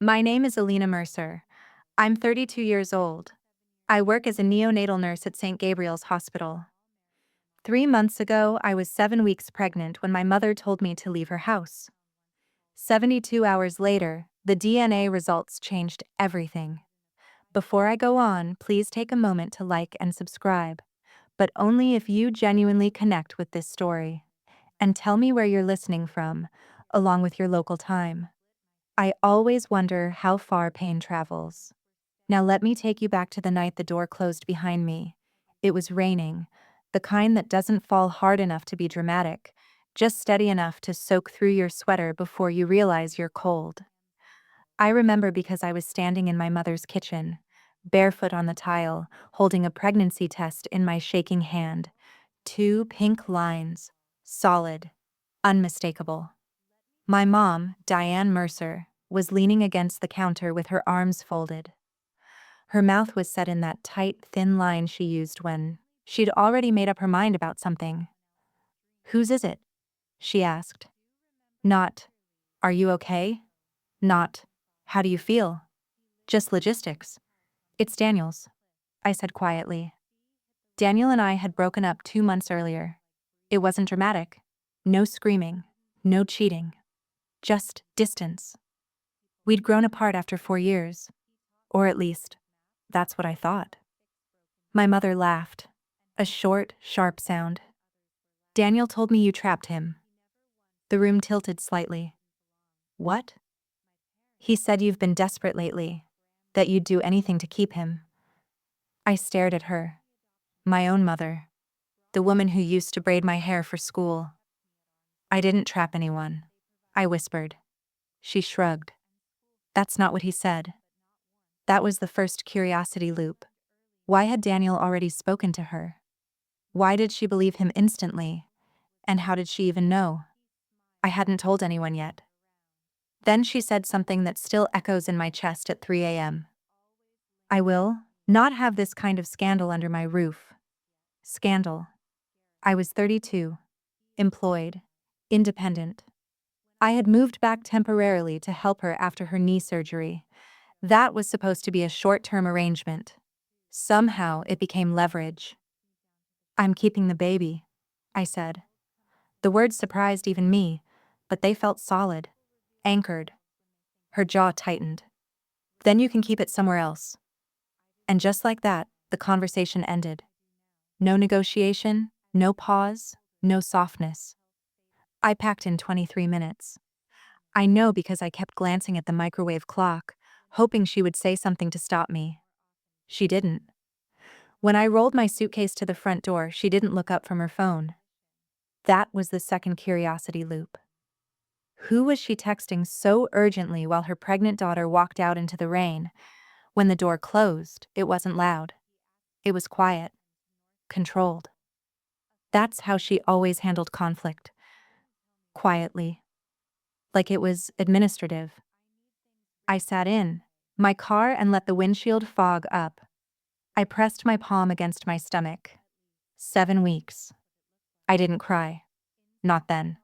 My name is Alina Mercer. I'm 32 years old. I work as a neonatal nurse at St. Gabriel's Hospital. 3 months ago, I was 7 weeks pregnant when my mother told me to leave her house. 72 hours later, the DNA results changed everything. Before I go on, please take a moment to like and subscribe, but only if you genuinely connect with this story. And tell me where you're listening from, along with your local time. I always wonder how far pain travels. Now let me take you back to the night the door closed behind me. It was raining, the kind that doesn't fall hard enough to be dramatic, just steady enough to soak through your sweater before you realize you're cold. I remember because I was standing in my mother's kitchen, barefoot on the tile, holding a pregnancy test in my shaking hand. Two pink lines, solid, unmistakable. My mom, Diane Mercer, was leaning against the counter with her arms folded. Her mouth was set in that tight, thin line she used when she'd already made up her mind about something. "Whose is it?" she asked. Not, "Are you okay?" Not, "How do you feel?" Just logistics. "It's Daniel's," I said quietly. Daniel and I had broken up 2 months earlier. It wasn't dramatic. No screaming. No cheating. Just distance. We'd grown apart after 4 years. Or at least, that's what I thought. My mother laughed. A short, sharp sound. "Daniel told me you trapped him." The room tilted slightly. "What?" "He said you've been desperate lately, that you'd do anything to keep him." I stared at her. My own mother. The woman who used to braid my hair for school. "I didn't trap anyone," I whispered. She shrugged. "That's not what he said." That was the first curiosity loop. Why had Daniel already spoken to her? Why did she believe him instantly? And how did she even know? I hadn't told anyone yet. Then she said something that still echoes in my chest at 3 a.m. "I will not have this kind of scandal under my roof." Scandal. I was 32, employed, independent. I had moved back temporarily to help her after her knee surgery. That was supposed to be a short-term arrangement. Somehow it became leverage. "I'm keeping the baby," I said. The words surprised even me, but they felt solid, anchored. Her jaw tightened. "Then you can keep it somewhere else." And just like that, the conversation ended. No negotiation, no pause, no softness. I packed in 23 minutes. I know because I kept glancing at the microwave clock, hoping she would say something to stop me. She didn't. When I rolled my suitcase to the front door, she didn't look up from her phone. That was the second curiosity loop. Who was she texting so urgently while her pregnant daughter walked out into the rain? When the door closed, it wasn't loud. It was quiet, controlled. That's how she always handled conflict. Quietly. Like it was administrative. I sat in my car and let the windshield fog up. I pressed my palm against my stomach. 7 weeks. I didn't cry. Not then.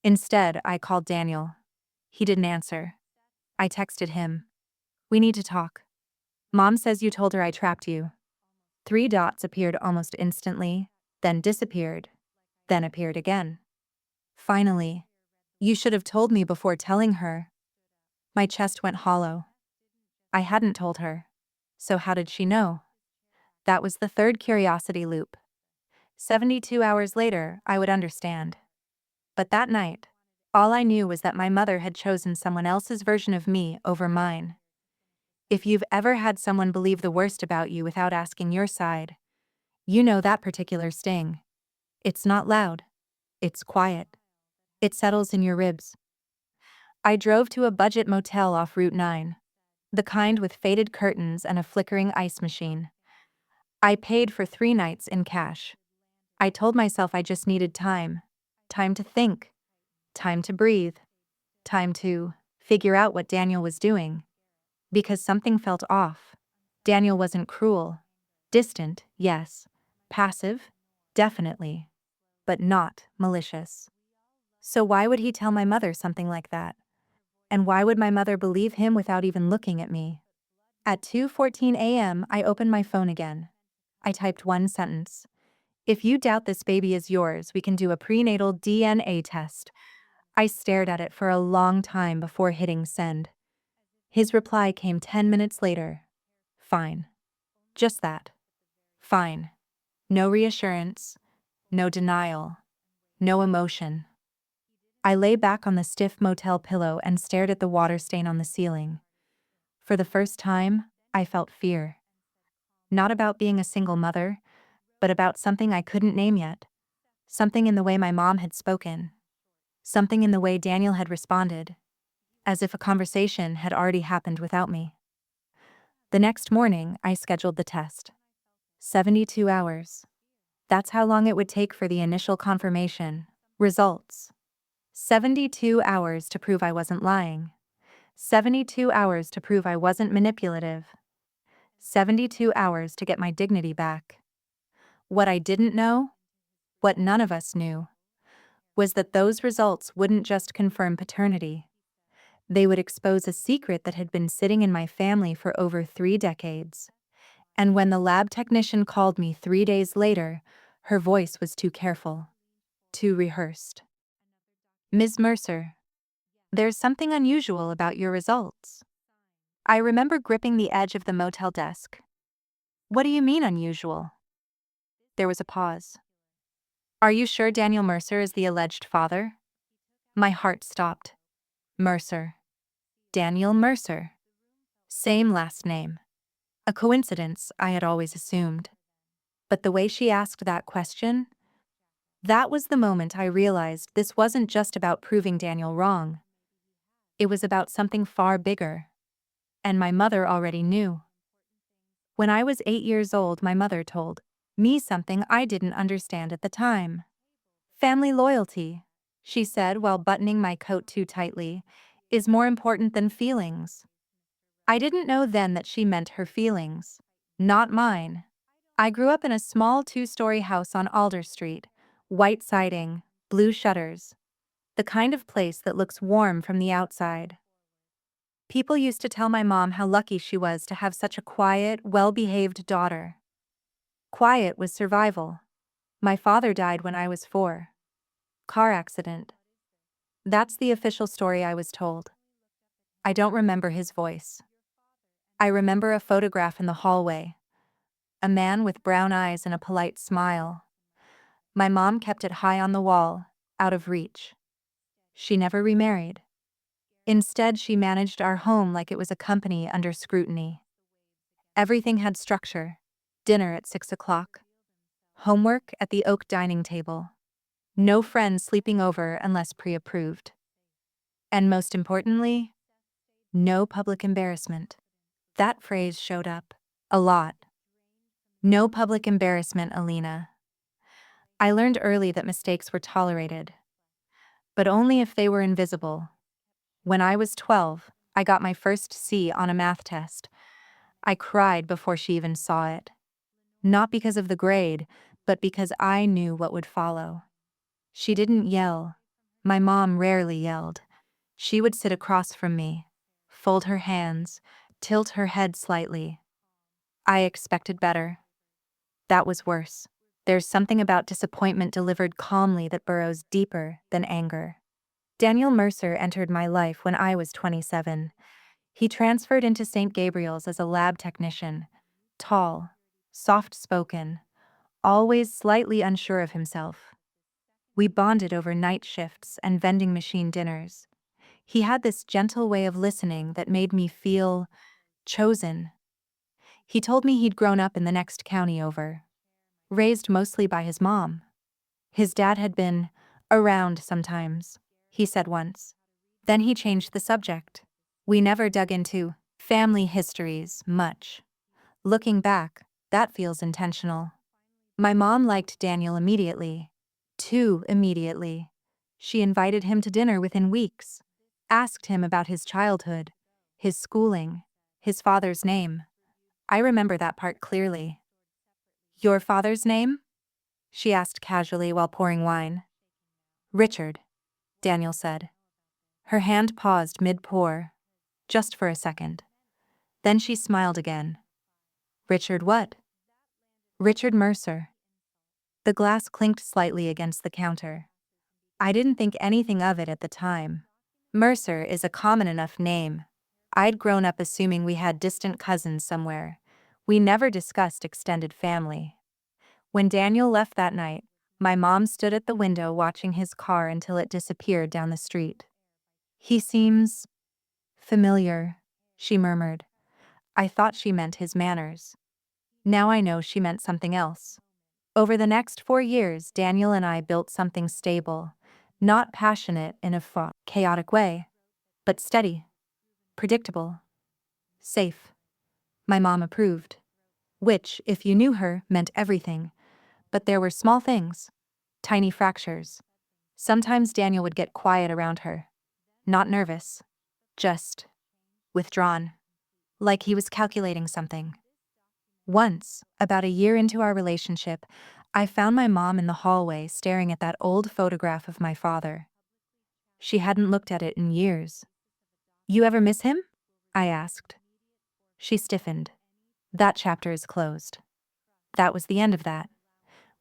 Instead, I called Daniel. He didn't answer. I texted him. "We need to talk. Mom says you told her I trapped you." 3 dots appeared almost instantly, then disappeared, then appeared again. Finally, "You should have told me before telling her." My chest went hollow. I hadn't told her. So how did she know? That was the third curiosity loop. 72 hours later, I would understand. But that night, all I knew was that my mother had chosen someone else's version of me over mine. If you've ever had someone believe the worst about you without asking your side, you know that particular sting. It's not loud. It's quiet. It settles in your ribs. I drove to a budget motel off Route 9, the kind with faded curtains and a flickering ice machine. I paid for 3 nights in cash. I told myself I just needed time. Time to think. Time to breathe. Time to figure out what Daniel was doing. Because something felt off. Daniel wasn't cruel. Distant, yes. Passive, definitely. But not malicious. So why would he tell my mother something like that? And why would my mother believe him without even looking at me? At 2:14 a.m., I opened my phone again. I typed one sentence. If you doubt this baby is yours, we can do a prenatal DNA test. I stared at it for a long time before hitting send. His reply came 10 minutes later. Fine. Just that. Fine. No reassurance, no denial, no emotion. I lay back on the stiff motel pillow and stared at the water stain on the ceiling. For the first time, I felt fear. Not about being a single mother, but about something I couldn't name yet. Something in the way my mom had spoken. Something in the way Daniel had responded. As if a conversation had already happened without me. The next morning, I scheduled the test. 72 hours. That's how long it would take for the initial confirmation. Results. 72 hours to prove I wasn't lying. 72 hours to prove I wasn't manipulative. 72 hours to get my dignity back. What I didn't know, what none of us knew, was that those results wouldn't just confirm paternity. They would expose a secret that had been sitting in my family for over 3 decades. And when the lab technician called me 3 days later, her voice was too careful, too rehearsed. Ms. Mercer, there's something unusual about your results. I remember gripping the edge of the motel desk. What do you mean unusual? There was a pause. Are you sure Daniel Mercer is the alleged father? My heart stopped. Mercer. Daniel Mercer. Same last name. A coincidence, I had always assumed. But the way she asked that question, that was the moment I realized this wasn't just about proving Daniel wrong. It was about something far bigger. And my mother already knew. When I was 8 years old, my mother told me something I didn't understand at the time. Family loyalty, she said while buttoning my coat too tightly, is more important than feelings. I didn't know then that she meant her feelings, not mine. I grew up in a small 2-story house on Alder Street, white siding, blue shutters, the kind of place that looks warm from the outside. People used to tell my mom how lucky she was to have such a quiet, well-behaved daughter. Quiet was survival. My father died when I was 4. Car accident. That's the official story I was told. I don't remember his voice. I remember a photograph in the hallway. A man with brown eyes and a polite smile. My mom kept it high on the wall, out of reach. She never remarried. Instead, she managed our home like it was a company under scrutiny. Everything had structure. Dinner at 6 o'clock. Homework at the oak dining table. No friends sleeping over unless pre-approved. And most importantly, no public embarrassment. That phrase showed up a lot. No public embarrassment, Alina. I learned early that mistakes were tolerated, but only if they were invisible. When I was 12, I got my first C on a math test. I cried before she even saw it. Not because of the grade, but because I knew what would follow. She didn't yell. My mom rarely yelled. She would sit across from me, fold her hands, tilt her head slightly. I expected better. That was worse. There's something about disappointment delivered calmly that burrows deeper than anger. Daniel Mercer entered my life when I was 27. He transferred into St. Gabriel's as a lab technician. Tall, soft-spoken, always slightly unsure of himself. We bonded over night shifts and vending machine dinners. He had this gentle way of listening that made me feel chosen. He told me he'd grown up in the next county over, raised mostly by his mom. His dad had been around sometimes, he said once. Then he changed the subject. We never dug into family histories much. Looking back, that feels intentional. My mom liked Daniel immediately. Too immediately. She invited him to dinner within weeks, asked him about his childhood, his schooling, his father's name. I remember that part clearly. Your father's name? She asked casually while pouring wine. Richard, Daniel said. Her hand paused mid-pour, just for a second. Then she smiled again. Richard what? Richard Mercer. The glass clinked slightly against the counter. I didn't think anything of it at the time. Mercer is a common enough name. I'd grown up assuming we had distant cousins somewhere. We never discussed extended family. When Daniel left that night, my mom stood at the window watching his car until it disappeared down the street. He seems familiar, she murmured. I thought she meant his manners. Now I know she meant something else. Over the next 4 years, Daniel and I built something stable, not passionate in a chaotic way, but steady, predictable, safe. My mom approved. Which, if you knew her, meant everything. But there were small things, tiny fractures. Sometimes Daniel would get quiet around her. Not nervous, just withdrawn, like he was calculating something. Once, about a year into our relationship, I found my mom in the hallway staring at that old photograph of my father. She hadn't looked at it in years. You ever miss him? I asked. She stiffened. That chapter is closed. That was the end of that.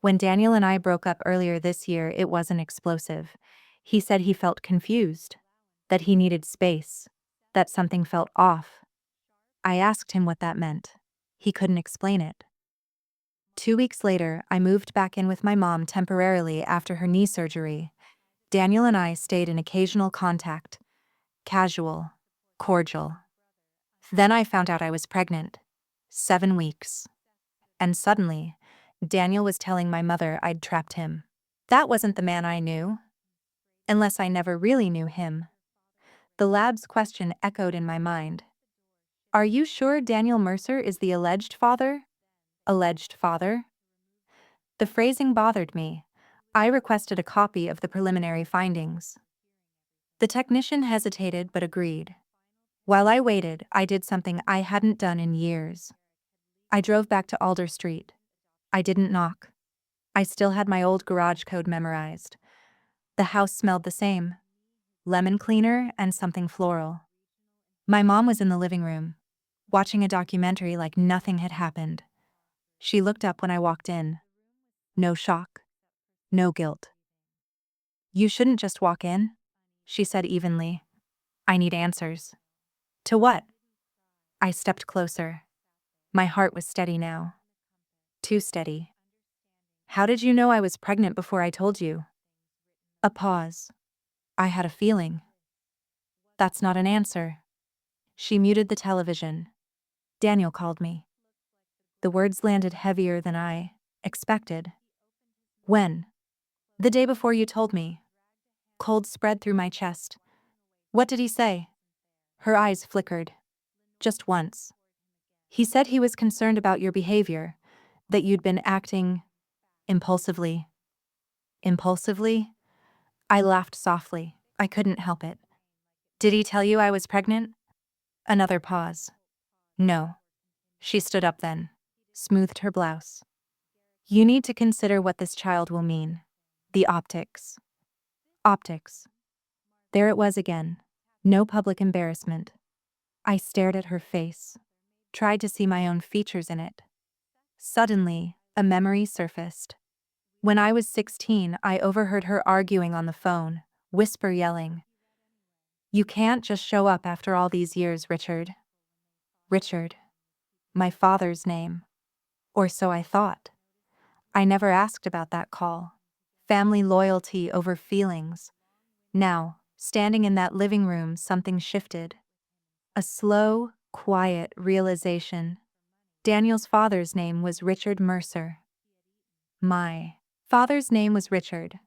When Daniel and I broke up earlier this year, it wasn't explosive. He said he felt confused, that he needed space, that something felt off. I asked him what that meant. He couldn't explain it. 2 weeks later, I moved back in with my mom temporarily after her knee surgery. Daniel and I stayed in occasional contact. Casual, cordial. Then I found out I was pregnant. 7 weeks. And suddenly, Daniel was telling my mother I'd trapped him. That wasn't the man I knew. Unless I never really knew him. The lab's question echoed in my mind. Are you sure Daniel Mercer is the alleged father? Alleged father? The phrasing bothered me. I requested a copy of the preliminary findings. The technician hesitated but agreed. While I waited, I did something I hadn't done in years. I drove back to Alder Street. I didn't knock. I still had my old garage code memorized. The house smelled the same. Lemon cleaner and something floral. My mom was in the living room, watching a documentary like nothing had happened. She looked up when I walked in. No shock. No guilt. You shouldn't just walk in, she said evenly. I need answers. To what? I stepped closer. My heart was steady now. Too steady. How did you know I was pregnant before I told you? A pause. I had a feeling. That's not an answer. She muted the television. Daniel called me. The words landed heavier than I expected. When? The day before you told me. Cold spread through my chest. What did he say? Her eyes flickered. Just once. He said he was concerned about your behavior, that you'd been acting impulsively. Impulsively? I laughed softly. I couldn't help it. Did he tell you I was pregnant? Another pause. No. She stood up then, smoothed her blouse. You need to consider what this child will mean. The optics. Optics. There it was again. No public embarrassment. I stared at her face, tried to see my own features in it. Suddenly, a memory surfaced. When I was 16, I overheard her arguing on the phone, whisper yelling. You can't just show up after all these years, Richard. Richard. My father's name. Or so I thought. I never asked about that call. Family loyalty over feelings. Now, standing in that living room, something shifted. A slow, quiet realization. Daniel's father's name was Richard Mercer. My father's name was Richard.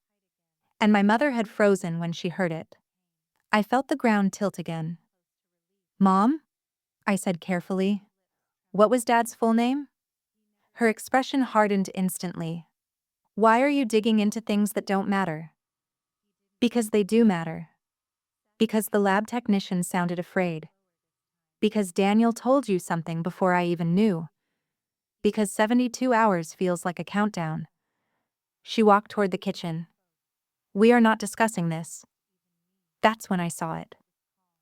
And my mother had frozen when she heard it. I felt the ground tilt again. Mom? I said carefully. What was Dad's full name? Her expression hardened instantly. Why are you digging into things that don't matter? Because they do matter. Because the lab technician sounded afraid. Because Daniel told you something before I even knew. Because 72 hours feels like a countdown. She walked toward the kitchen. We are not discussing this. That's when I saw it.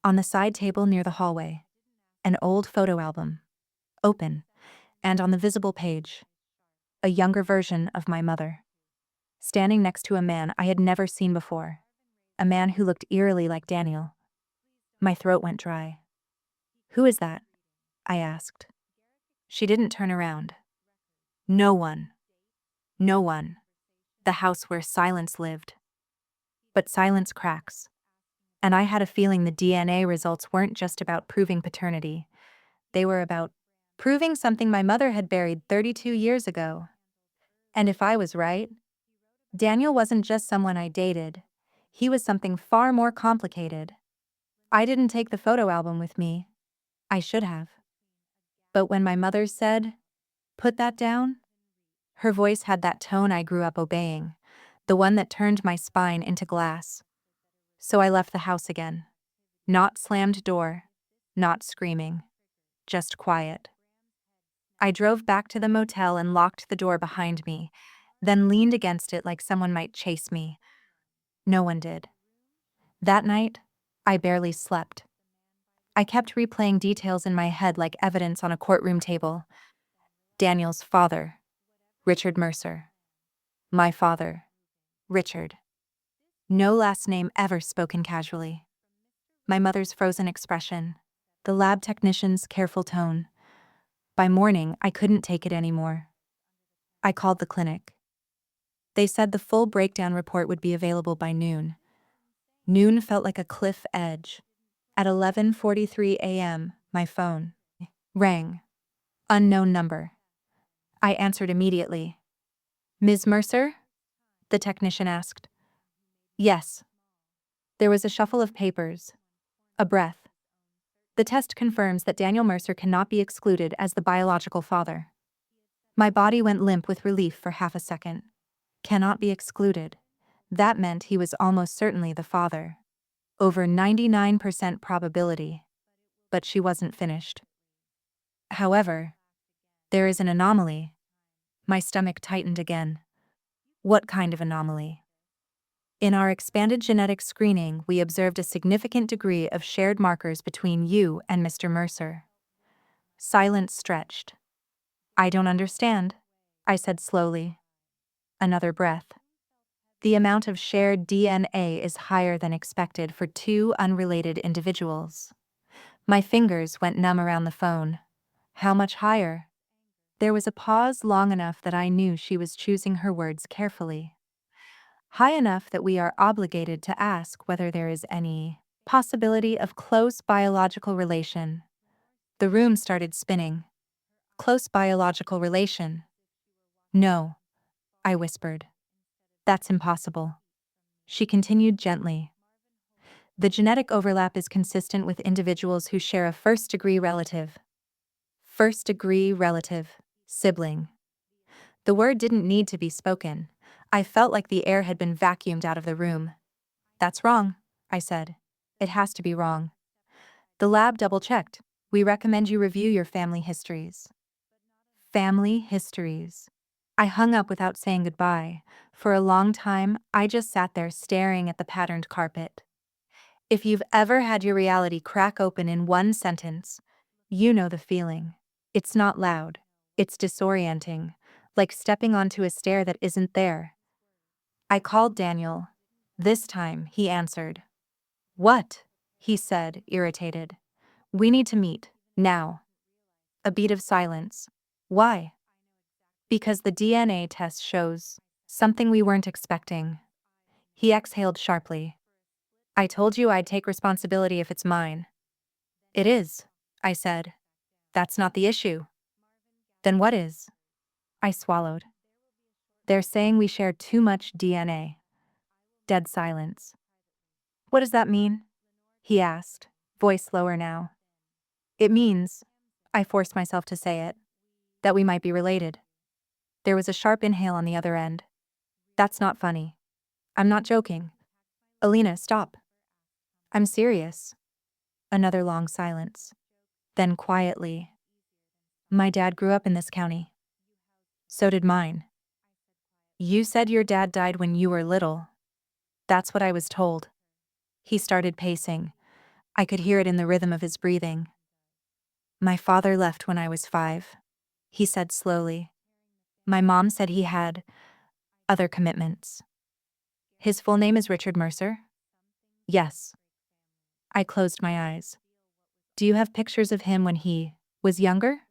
On the side table near the hallway. An old photo album. Open. And on the visible page, a younger version of my mother. Standing next to a man I had never seen before. A man who looked eerily like Daniel. My throat went dry. "Who is that?" I asked. She didn't turn around. No one. No one. The house where silence lived. But silence cracks. And I had a feeling the DNA results weren't just about proving paternity. They were about proving something my mother had buried 32 years ago. And if I was right, Daniel wasn't just someone I dated. He was something far more complicated. I didn't take the photo album with me. I should have. But when my mother said, "Put that down," her voice had that tone I grew up obeying, the one that turned my spine into glass. So I left the house again. Not slammed door, not screaming, just quiet. I drove back to the motel and locked the door behind me, then leaned against it like someone might chase me. No one did. That night, I barely slept. I kept replaying details in my head like evidence on a courtroom table. Daniel's father, Richard Mercer. My father, Richard. No last name ever spoken casually. My mother's frozen expression. The lab technician's careful tone. By morning, I couldn't take it anymore. I called the clinic. They said the full breakdown report would be available by noon. Noon felt like a cliff edge. At 11:43 a.m., my phone rang. Unknown number. I answered immediately. "Ms. Mercer?" the technician asked. "Yes." There was a shuffle of papers. A breath. "The test confirms that Daniel Mercer cannot be excluded as the biological father." My body went limp with relief for half a second. Cannot be excluded. That meant he was almost certainly the father. Over 99% probability. But she wasn't finished. However, there is an anomaly. My stomach tightened again. What kind of anomaly? In our expanded genetic screening, we observed a significant degree of shared markers between you and Mr. Mercer. Silence stretched. "I don't understand," I said slowly. Another breath. "The amount of shared DNA is higher than expected for two unrelated individuals." My fingers went numb around the phone. "How much higher?" There was a pause long enough that I knew she was choosing her words carefully. "High enough that we are obligated to ask whether there is any possibility of close biological relation." The room started spinning. Close biological relation? "No," I whispered. "That's impossible." She continued gently. "The genetic overlap is consistent with individuals who share a first-degree relative." First-degree relative. Sibling. The word didn't need to be spoken. I felt like the air had been vacuumed out of the room. "That's wrong," I said. "It has to be wrong." The lab double-checked. "We recommend you review your family histories." Family histories. I hung up without saying goodbye. For a long time, I just sat there staring at the patterned carpet. If you've ever had your reality crack open in one sentence, you know the feeling. It's not loud. It's disorienting, like stepping onto a stair that isn't there. I called Daniel. This time, he answered. "What?" he said, irritated. "We need to meet, now." A beat of silence. "Why?" "Because the DNA test shows something we weren't expecting." He exhaled sharply. "I told you I'd take responsibility if it's mine." "It is," I said. "That's not the issue." "Then what is?" I swallowed. "They're saying we share too much DNA." Dead silence. "What does that mean?" he asked, voice lower now. "It means," I forced myself to say it, "that we might be related." There was a sharp inhale on the other end. "That's not funny." "I'm not joking." "Alina, stop." "I'm serious." Another long silence. Then quietly, "My dad grew up in this county." "So did mine." "You said your dad died when you were little." "That's what I was told." He started pacing. I could hear it in the rhythm of his breathing. "My father left when I was 5," he said slowly. "My mom said he had other commitments." "His full name is Richard Mercer?" "Yes." I closed my eyes. "Do you have pictures of him when he was younger?"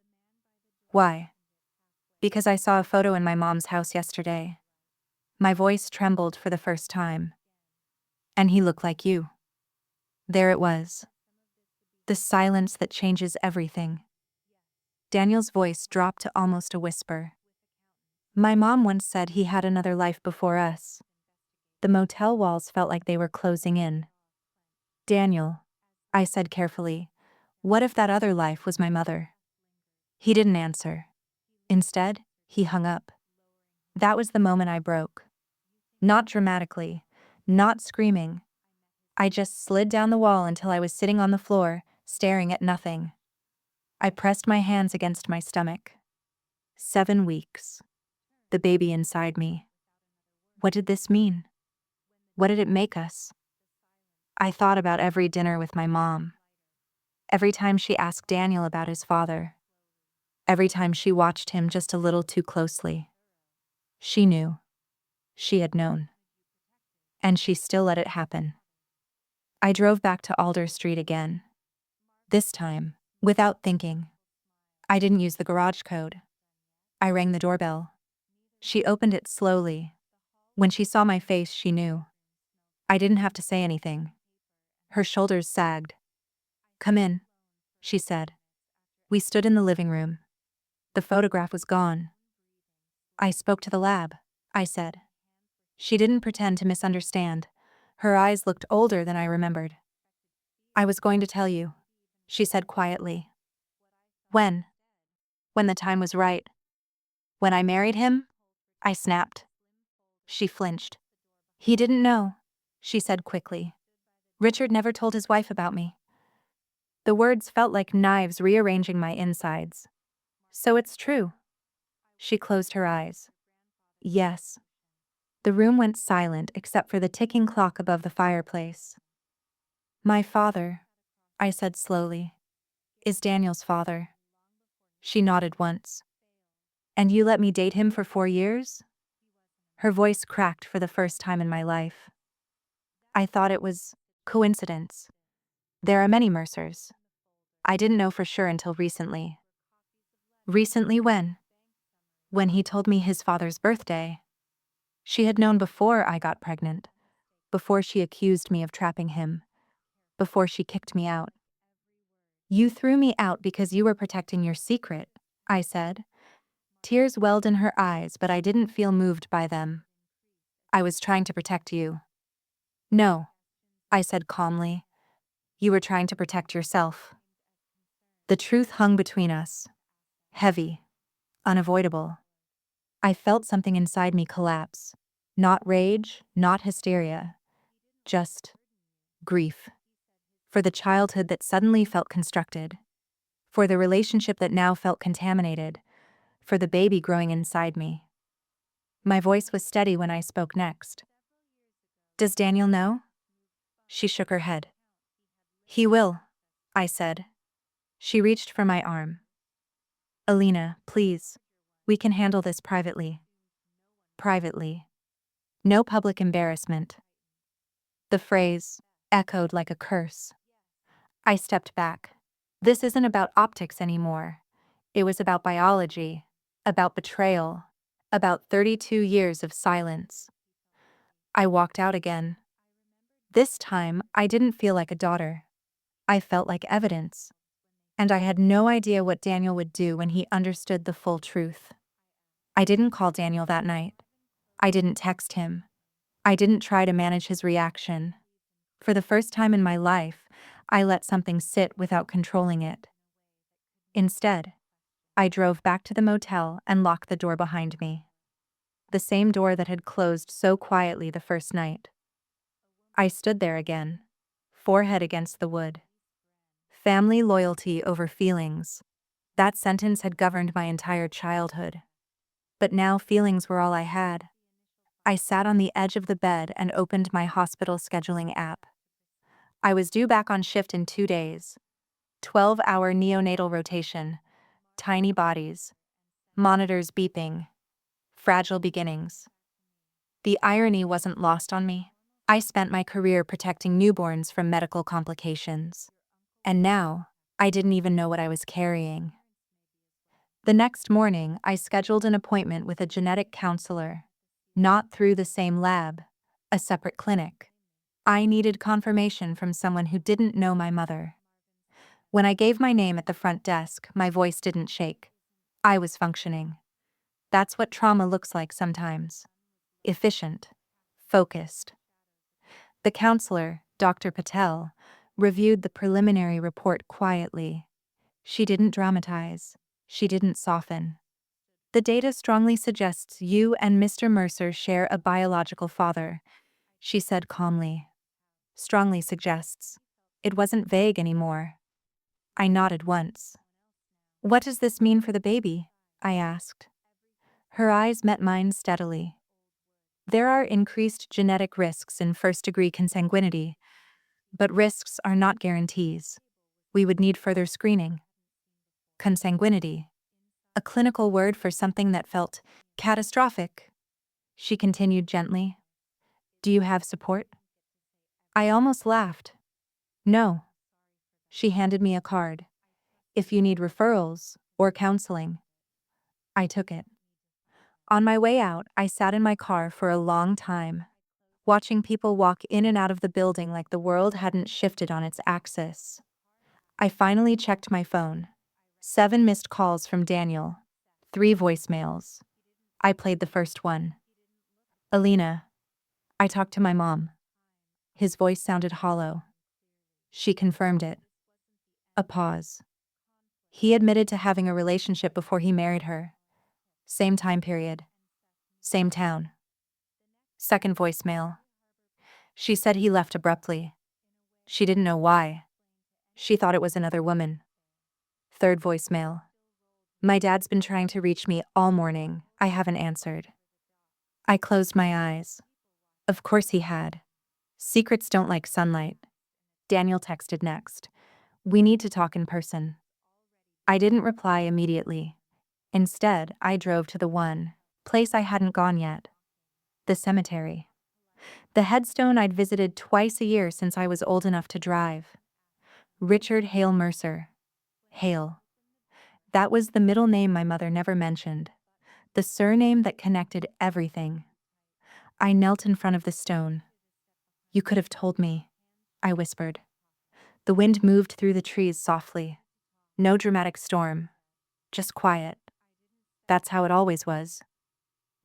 "Why?" "Because I saw a photo in my mom's house yesterday." My voice trembled for the first time. "And he looked like you." There it was. The silence that changes everything. Daniel's voice dropped to almost a whisper. "My mom once said he had another life before us." The motel walls felt like they were closing in. "Daniel," I said carefully, "what if that other life was my mother?" He didn't answer. Instead, he hung up. That was the moment I broke. Not dramatically, not screaming. I just slid down the wall until I was sitting on the floor, staring at nothing. I pressed my hands against my stomach. 7 weeks. The baby inside me. What did this mean? What did it make us? I thought about every dinner with my mom. Every time she asked Daniel about his father. Every time she watched him just a little too closely. She knew. She had known. And she still let it happen. I drove back to Alder Street again. This time, without thinking. I didn't use the garage code. I rang the doorbell. She opened it slowly. When she saw my face, she knew. I didn't have to say anything. Her shoulders sagged. "Come in," she said. We stood in the living room. The photograph was gone. "I spoke to the lab," I said. She didn't pretend to misunderstand. Her eyes looked older than I remembered. "I was going to tell you," she said quietly. "When?" "When the time was right." "When I married him?" I snapped. She flinched. "He didn't know," she said quickly. "Richard never told his wife about me." The words felt like knives rearranging my insides. "So it's true." She closed her eyes. "Yes." The room went silent except for the ticking clock above the fireplace. "My father," I said slowly, "is Daniel's father." She nodded once. "And you let me date him for 4 years?" Her voice cracked for the first time in my life. "I thought it was coincidence. There are many Mercers. I didn't know for sure until recently." "Recently when?" "When he told me his father's birthday." She had known before I got pregnant, before she accused me of trapping him, before she kicked me out. "You threw me out because you were protecting your secret," I said. Tears welled in her eyes, but I didn't feel moved by them. "I was trying to protect you." "No," I said calmly. "You were trying to protect yourself." The truth hung between us. Heavy. Unavoidable. I felt something inside me collapse. Not rage, not hysteria. Just grief. For the childhood that suddenly felt constructed. For the relationship that now felt contaminated. For the baby growing inside me. My voice was steady when I spoke next. "Does Daniel know?" She shook her head. "He will," I said. She reached for my arm. "Alina, please. We can handle this privately." Privately. No public embarrassment. The phrase echoed like a curse. I stepped back. This isn't about optics anymore. It was about biology, about betrayal, about 32 years of silence. I walked out again. This time, I didn't feel like a daughter. I felt like evidence. And I had no idea what Daniel would do when he understood the full truth. I didn't call Daniel that night. I didn't text him. I didn't try to manage his reaction. For the first time in my life, I let something sit without controlling it. Instead, I drove back to the motel and locked the door behind me. The same door that had closed so quietly the first night. I stood there again, forehead against the wood. Family loyalty over feelings. That sentence had governed my entire childhood. But now feelings were all I had. I sat on the edge of the bed and opened my hospital scheduling app. I was due back on shift in 2 days. 12-hour neonatal rotation, tiny bodies, monitors beeping, fragile beginnings. The irony wasn't lost on me. I spent my career protecting newborns from medical complications. And now, I didn't even know what I was carrying. The next morning, I scheduled an appointment with a genetic counselor. Not through the same lab, a separate clinic. I needed confirmation from someone who didn't know my mother. When I gave my name at the front desk, my voice didn't shake. I was functioning. That's what trauma looks like sometimes. Efficient. Focused. The counselor, Dr. Patel, reviewed the preliminary report quietly. She didn't dramatize. She didn't soften. The data strongly suggests you and Mr. Mercer share a biological father, she said calmly. Strongly suggests. It wasn't vague anymore. I nodded once. What does this mean for the baby? I asked. Her eyes met mine steadily. There are increased genetic risks in first-degree consanguinity, but risks are not guarantees. We would need further screening. Consanguinity. A clinical word for something that felt catastrophic. She continued gently. Do you have support? I almost laughed. No. She handed me a card. If you need referrals or counseling. I took it. On my way out, I sat in my car for a long time, watching people walk in and out of the building like the world hadn't shifted on its axis. I finally checked my phone. 7 missed calls from Daniel. 3 voicemails. I played the first one. Alina. I talked to my mom. His voice sounded hollow. She confirmed it. A pause. He admitted to having a relationship before he married her. Same time period. Same town. Second voicemail. She said he left abruptly. She didn't know why. She thought it was another woman. Third voicemail. My dad's been trying to reach me all morning. I haven't answered. I closed my eyes. Of course he had. Secrets don't like sunlight. Daniel texted next. We need to talk in person. I didn't reply immediately. Instead, I drove to the one place I hadn't gone yet. The cemetery. The headstone I'd visited twice a year since I was old enough to drive. Richard Hale Mercer. Hale. That was the middle name my mother never mentioned. The surname that connected everything. I knelt in front of the stone. You could have told me, I whispered. The wind moved through the trees softly. No dramatic storm. Just quiet. That's how it always was.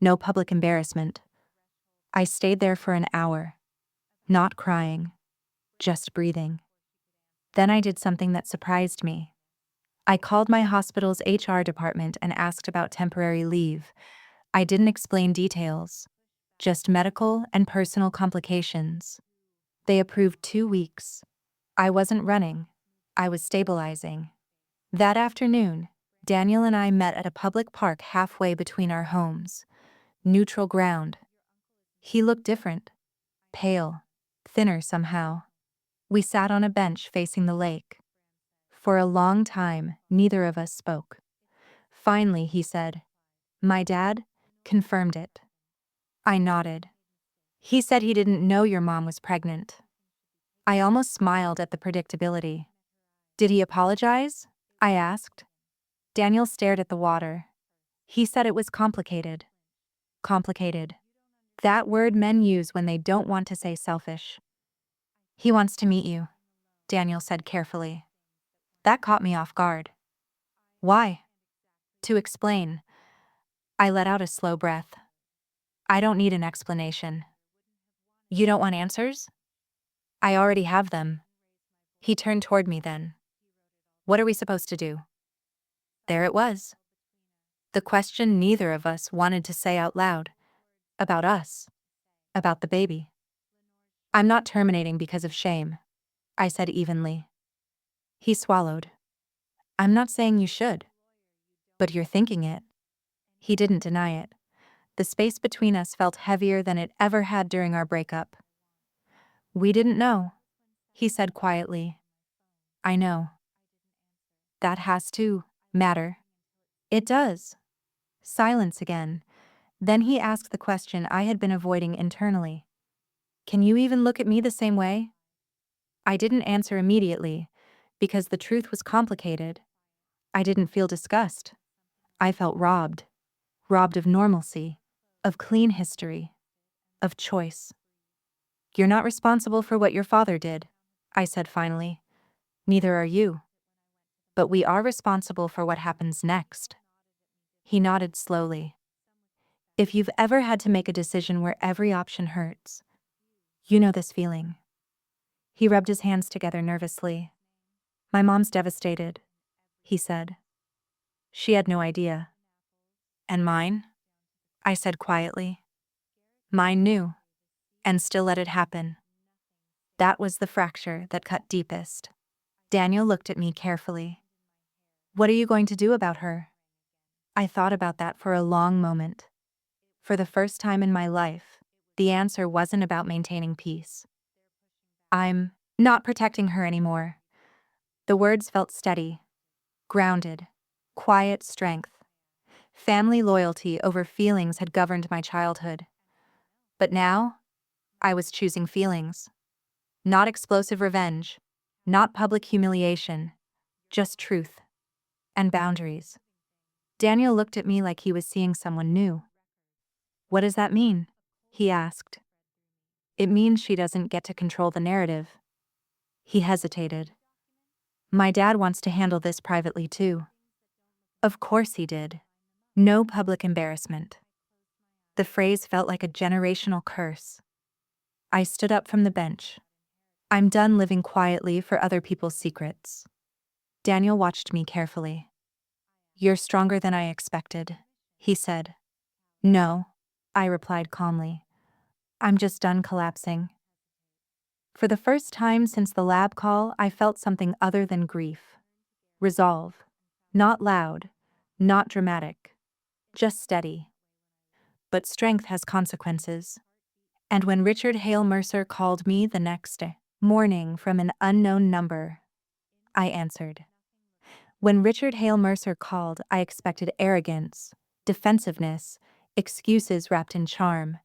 No public embarrassment. I stayed there for an hour. Not crying. Just breathing. Then I did something that surprised me. I called my hospital's HR department and asked about temporary leave. I didn't explain details. Just medical and personal complications. They approved 2 weeks. I wasn't running. I was stabilizing. That afternoon, Daniel and I met at a public park halfway between our homes. Neutral ground. He looked different. Pale. Thinner somehow. We sat on a bench facing the lake. For a long time, neither of us spoke. Finally, he said, My dad confirmed it. I nodded. He said he didn't know your mom was pregnant. I almost smiled at the predictability. Did he apologize? I asked. Daniel stared at the water. He said it was complicated. Complicated. That word men use when they don't want to say selfish. He wants to meet you, Daniel said carefully. That caught me off guard. Why? To explain. I let out a slow breath. I don't need an explanation. You don't want answers? I already have them. He turned toward me then. What are we supposed to do? There it was. The question neither of us wanted to say out loud. About us. About the baby. I'm not terminating because of shame, I said evenly. He swallowed. I'm not saying you should. But you're thinking it. He didn't deny it. The space between us felt heavier than it ever had during our breakup. We didn't know. he said quietly. I know. That has to matter. It does. Silence again. Then he asked the question I had been avoiding internally. Can you even look at me the same way? I didn't answer immediately, because the truth was complicated. I didn't feel disgust. I felt robbed. Robbed of normalcy, of clean history, of choice. You're not responsible for what your father did, I said finally. Neither are you. But we are responsible for what happens next. He nodded slowly. If you've ever had to make a decision where every option hurts, you know this feeling. He rubbed his hands together nervously. My mom's devastated, he said. She had no idea. And mine? I said quietly. Mine knew, and still let it happen. That was the fracture that cut deepest. Daniel looked at me carefully. What are you going to do about her? I thought about that for a long moment. For the first time in my life, the answer wasn't about maintaining peace. I'm not protecting her anymore. The words felt steady, grounded, quiet strength. Family loyalty over feelings had governed my childhood. But now, I was choosing feelings. Not explosive revenge, not public humiliation, just truth and boundaries. Daniel looked at me like he was seeing someone new. What does that mean? He asked. It means she doesn't get to control the narrative. He hesitated. My dad wants to handle this privately too. Of course he did. No public embarrassment. The phrase felt like a generational curse. I stood up from the bench. I'm done living quietly for other people's secrets. Daniel watched me carefully. You're stronger than I expected, he said. No, I replied calmly. I'm just done collapsing. For the first time since the lab call, I felt something other than grief. Resolve. Not loud, not dramatic, just steady. But strength has consequences. And when Richard Hale Mercer called me the next morning from an unknown number, I answered. When Richard Hale Mercer called, I expected arrogance, defensiveness, excuses wrapped in charm.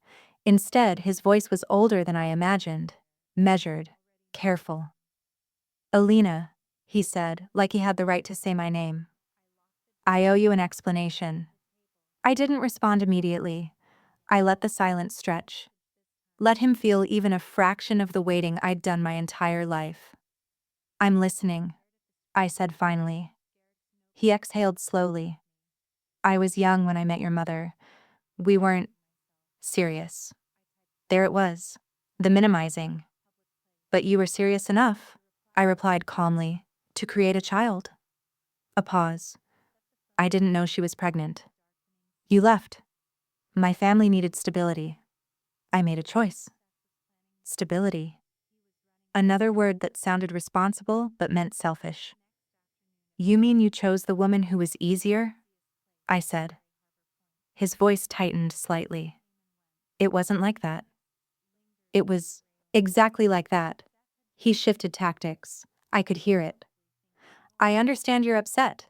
Instead, his voice was older than I imagined, measured, careful. Alina, he said, like he had the right to say my name. I owe you an explanation. I didn't respond immediately. I let the silence stretch. Let him feel even a fraction of the waiting I'd done my entire life. I'm listening, I said finally. He exhaled slowly. I was young when I met your mother. We weren't serious. There it was, the minimizing. But you were serious enough, I replied calmly, to create a child. A pause. I didn't know she was pregnant. You left. My family needed stability. I made a choice. Stability. Another word that sounded responsible but meant selfish. You mean you chose the woman who was easier? I said. His voice tightened slightly. It wasn't like that. It was exactly like that. He shifted tactics. I could hear it. I understand you're upset,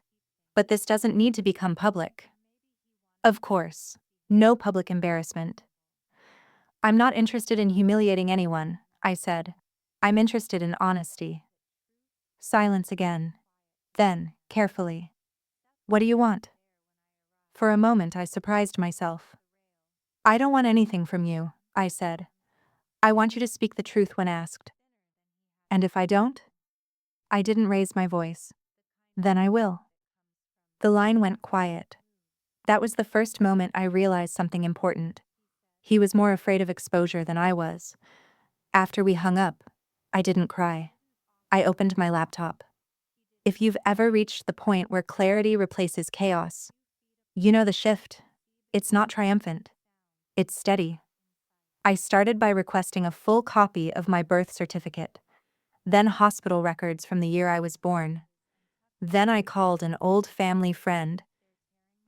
but this doesn't need to become public. Of course, no public embarrassment. I'm not interested in humiliating anyone, I said. I'm interested in honesty. Silence again. Then, carefully. What do you want? For a moment, I surprised myself. I don't want anything from you, I said. I want you to speak the truth when asked. And if I don't? I didn't raise my voice. Then I will. The line went quiet. That was the first moment I realized something important. He was more afraid of exposure than I was. After we hung up, I didn't cry. I opened my laptop. If you've ever reached the point where clarity replaces chaos, you know the shift. It's not triumphant. It's steady. I started by requesting a full copy of my birth certificate, then hospital records from the year I was born. Then I called an old family friend,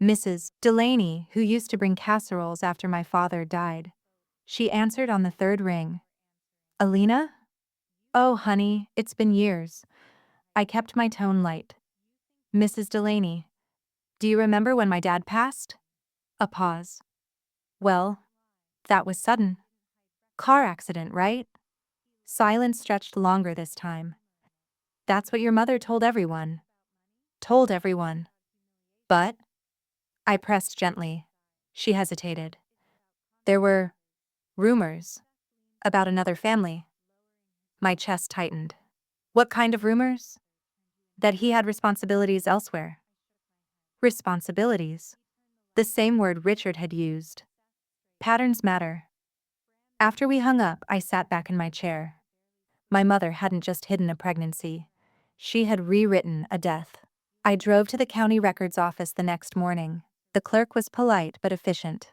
Mrs. Delaney, who used to bring casseroles after my father died. She answered on the third ring. Alina? Oh, honey, it's been years. I kept my tone light. Mrs. Delaney, do you remember when my dad passed? A pause. Well, that was sudden. Car accident, right? Silence stretched longer this time. That's what your mother told everyone. Told everyone. But, I pressed gently. She hesitated. There were rumors about another family. My chest tightened. What kind of rumors? That he had responsibilities elsewhere. Responsibilities. The same word Richard had used. Patterns matter. After we hung up, I sat back in my chair. My mother hadn't just hidden a pregnancy. She had rewritten a death. I drove to the county records office the next morning. The clerk was polite but efficient.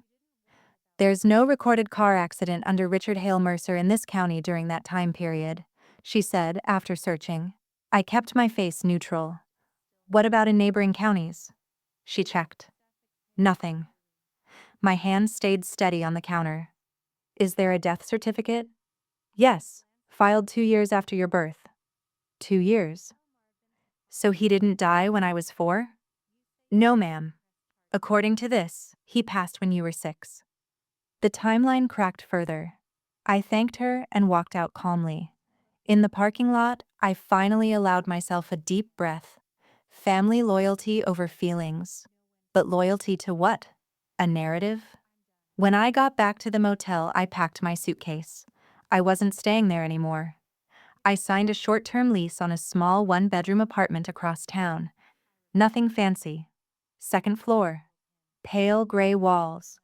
There's no recorded car accident under Richard Hale Mercer in this county during that time period, she said after searching. I kept my face neutral. What about in neighboring counties? She checked. Nothing. My hand stayed steady on the counter. Is there a death certificate? Yes, filed 2 years after your birth. 2 years. So he didn't die when I was 4? No, ma'am. According to this, he passed when you were 6. The timeline cracked further. I thanked her and walked out calmly. In the parking lot, I finally allowed myself a deep breath. Family loyalty over feelings. But loyalty to what? A narrative? When I got back to the motel, I packed my suitcase. I wasn't staying there anymore. I signed a short-term lease on a small one-bedroom apartment across town. Nothing fancy. Second floor. Pale gray walls.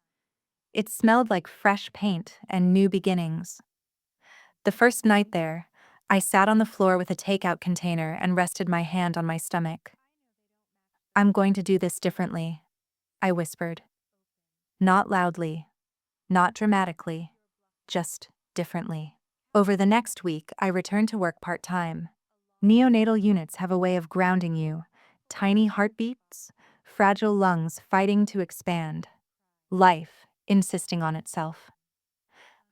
It smelled like fresh paint and new beginnings. The first night there, I sat on the floor with a takeout container and rested my hand on my stomach. I'm going to do this differently, I whispered. Not loudly, not dramatically, just differently. Over the next week, I returned to work part-time. Neonatal units have a way of grounding you. Tiny heartbeats, fragile lungs fighting to expand. Life insisting on itself.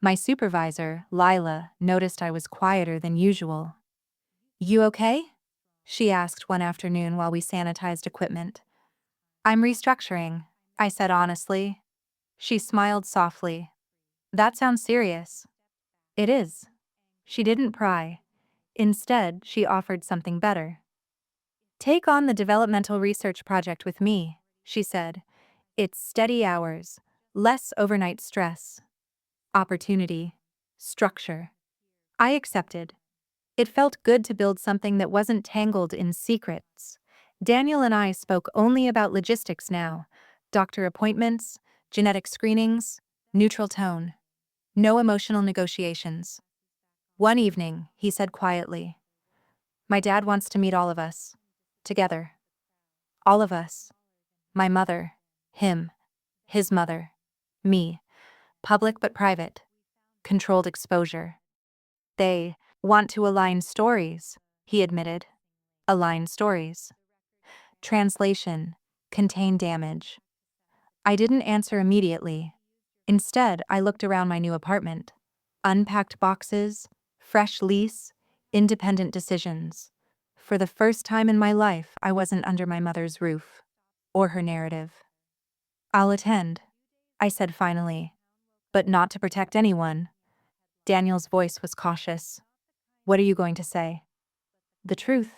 My supervisor, Lila, noticed I was quieter than usual. You okay? She asked one afternoon while we sanitized equipment. I'm restructuring, I said honestly. She smiled softly. That sounds serious. It is. She didn't pry. Instead, she offered something better. Take on the developmental research project with me, she said. It's steady hours, less overnight stress. Opportunity. Structure. I accepted. It felt good to build something that wasn't tangled in secrets. Daniel and I spoke only about logistics now. Doctor appointments, genetic screenings, neutral tone. No emotional negotiations. One evening, he said quietly, my dad wants to meet all of us. Together. All of us. My mother. Him. His mother. Me. Public but private. Controlled exposure. They want to align stories, he admitted. Align stories. Translation. Contain damage. I didn't answer immediately. Instead, I looked around my new apartment. Unpacked boxes, fresh lease, independent decisions. For the first time in my life, I wasn't under my mother's roof. Or her narrative. I'll attend, I said finally. But not to protect anyone. Daniel's voice was cautious. What are you going to say? The truth.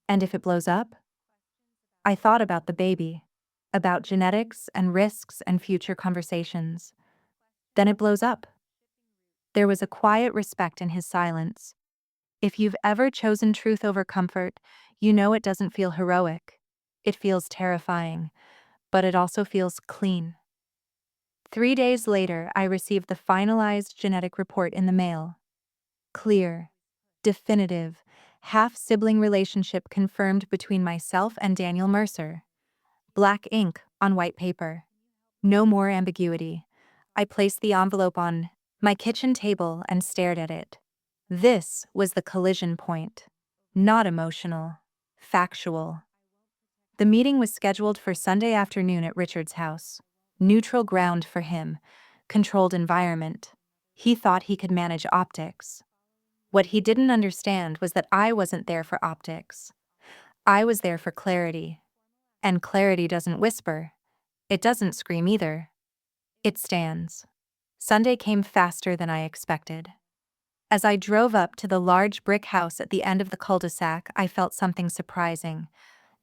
And if it blows up? I thought about the baby. About genetics and risks and future conversations. Then it blows up. There was a quiet respect in his silence. If you've ever chosen truth over comfort, you know it doesn't feel heroic. It feels terrifying, but it also feels clean. 3 days later, I received the finalized genetic report in the mail. Clear, definitive, half-sibling relationship confirmed between myself and Daniel Mercer. Black ink on white paper. No more ambiguity. I placed the envelope on my kitchen table and stared at it. This was the collision point. Not emotional. Factual. The meeting was scheduled for Sunday afternoon at Richard's house. Neutral ground for him. Controlled environment. He thought he could manage optics. What he didn't understand was that I wasn't there for optics. I was there for clarity. And clarity doesn't whisper. It doesn't scream either. It stands. Sunday came faster than I expected. As I drove up to the large brick house at the end of the cul-de-sac, I felt something surprising.